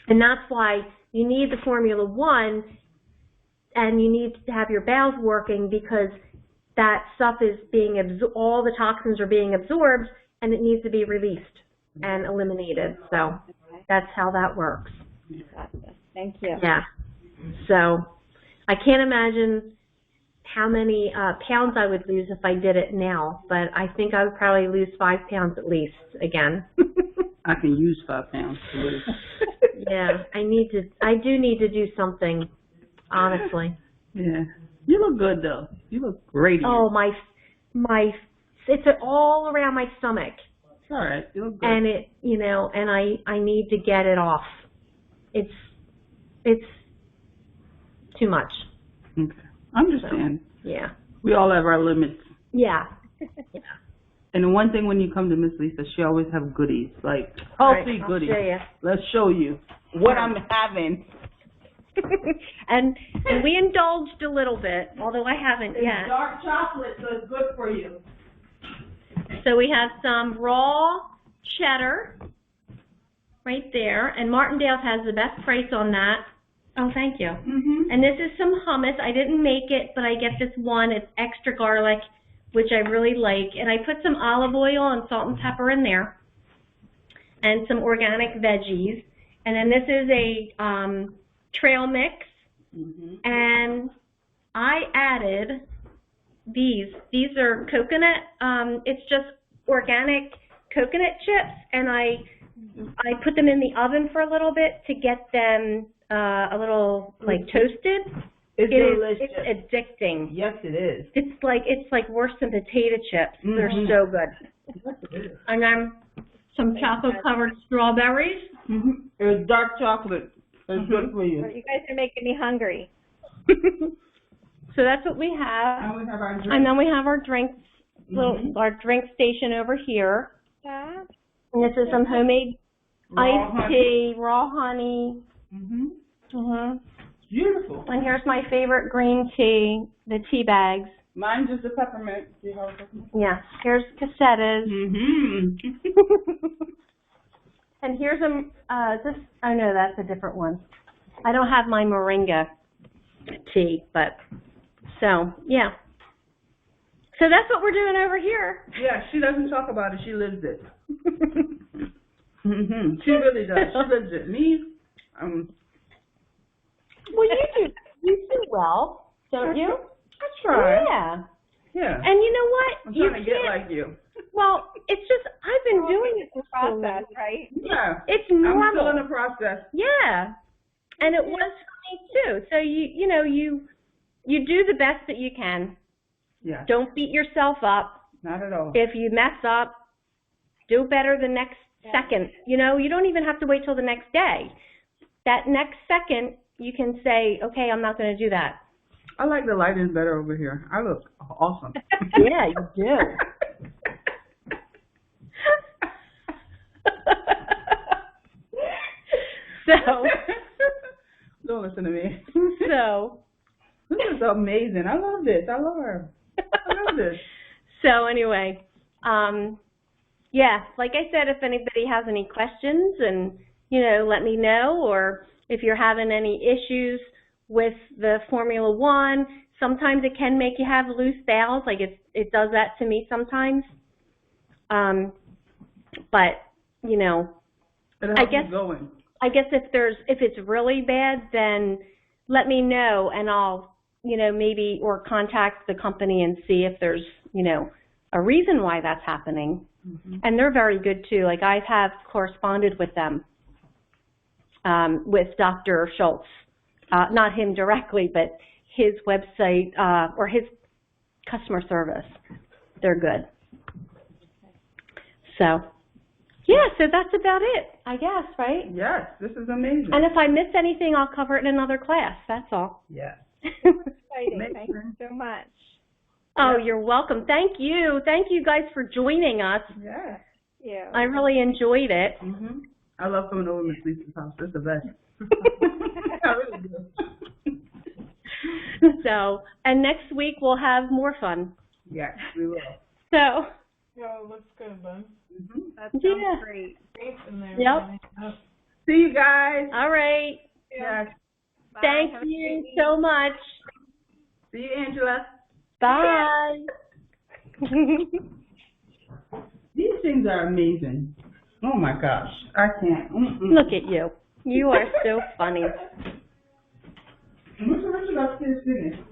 And that's why you need the Formula 1, and you need to have your bowels working, because that stuff is all the toxins are being absorbed, and it needs to be released and eliminated. So that's how that works. Gotcha. Thank you. Yeah. So I can't imagine how many pounds I would lose if I did it now, but I think I would probably lose 5 pounds at least again. I can use 5 pounds to lose. Yeah, I do need to do something, honestly. Yeah. You look good though. You look radiant. Oh, it's all around my stomach. It's all right. You look good. And and I need to get it off. It's too much. Okay. I understand. So, yeah. We all have our limits. Yeah. Yeah. And the one thing when you come to Miss Lisa, she always have goodies, like healthy goodies. Let's show you what I'm having. and we indulged a little bit, although I haven't yet. It's dark chocolate, so it's good for you. So we have some raw cheddar right there, and Martindale's has the best price on that. Oh, thank you. Mm-hmm. And this is some hummus. I didn't make it, but I get this one. It's extra garlic, which I really like. And I put some olive oil and salt and pepper in there, and some organic veggies. And then this is a trail mix. Mm-hmm. And I added these. These are coconut. It's just organic coconut chips, and I put them in the oven for a little bit to get them a little like toasted. It's delicious. It's addicting. Yes, it is. It's like worse than potato chips. Mm-hmm. They're so good. And then some chocolate covered strawberries. Mm-hmm. It's dark chocolate. It's good for you. Well, you guys are making me hungry. So that's what we have. And we have our drink. And then we have our drinks, our drink station over here. Yeah. And this is some homemade Raw iced tea, raw honey. Mm-hmm. Beautiful. And here's my favorite green tea, the tea bags. Mine's just a peppermint. Do you have a peppermint? Yeah. Here's cassettes. Mm-hmm. And here's oh no, that's a different one. I don't have my moringa tea, but, so, yeah. So that's what we're doing over here. Yeah, she doesn't talk about it. She lives it. Mm-hmm. She really does. She lives it. Me, Well, you do well, don't you? I try. Yeah. Yeah. And you know what? I'm You trying to get can't, like you. well, it's just, I've been doing it for so long. Process, right? Yeah. It's I'm normal. still in the process. Yeah. And it was for me too. So you do the best that you can. Yeah. Don't beat yourself up. Not at all. If you mess up, do better the next second. You don't even have to wait till the next day. That next second, you can say, okay, I'm not going to do that. I like the lighting better over here. I look awesome. Yeah, you do. So, don't listen to me. so. This is amazing. I love this. I love her. I love this. So anyway, yeah, like I said, if anybody has any questions, and let me know, or if you're having any issues with the Formula One, sometimes it can make you have loose bowels. Like it does that to me sometimes. But I guess if it's really bad, then let me know, and I'll maybe or contact the company and see if there's a reason why that's happening. Mm-hmm. And they're very good too. Like I have corresponded with them, with Dr. Schultz, not him directly, but his website or his customer service. They're good. So, yeah, so that's about it, I guess, right? Yes, this is amazing. And if I miss anything, I'll cover it in another class. That's all. Yes. Exciting. Thank you so much. Oh, you're welcome. Thank you. Thank you guys for joining us. Yes. Yeah. I really enjoyed it. Mhm. I love coming over to Miss Lisa's house. It's the best. I really do. So, and next week we'll have more fun. Yes, we will. So. Yeah, it looks good, bud. Mm-hmm. That sounds great. Great in there. Yep. See you guys. All right. Yes. Bye. Thank Have a you great so much. See you, Angela. Bye. These things are amazing. Oh my gosh, I can't. Look at you. You are so funny. What's the rest of upstairs singing?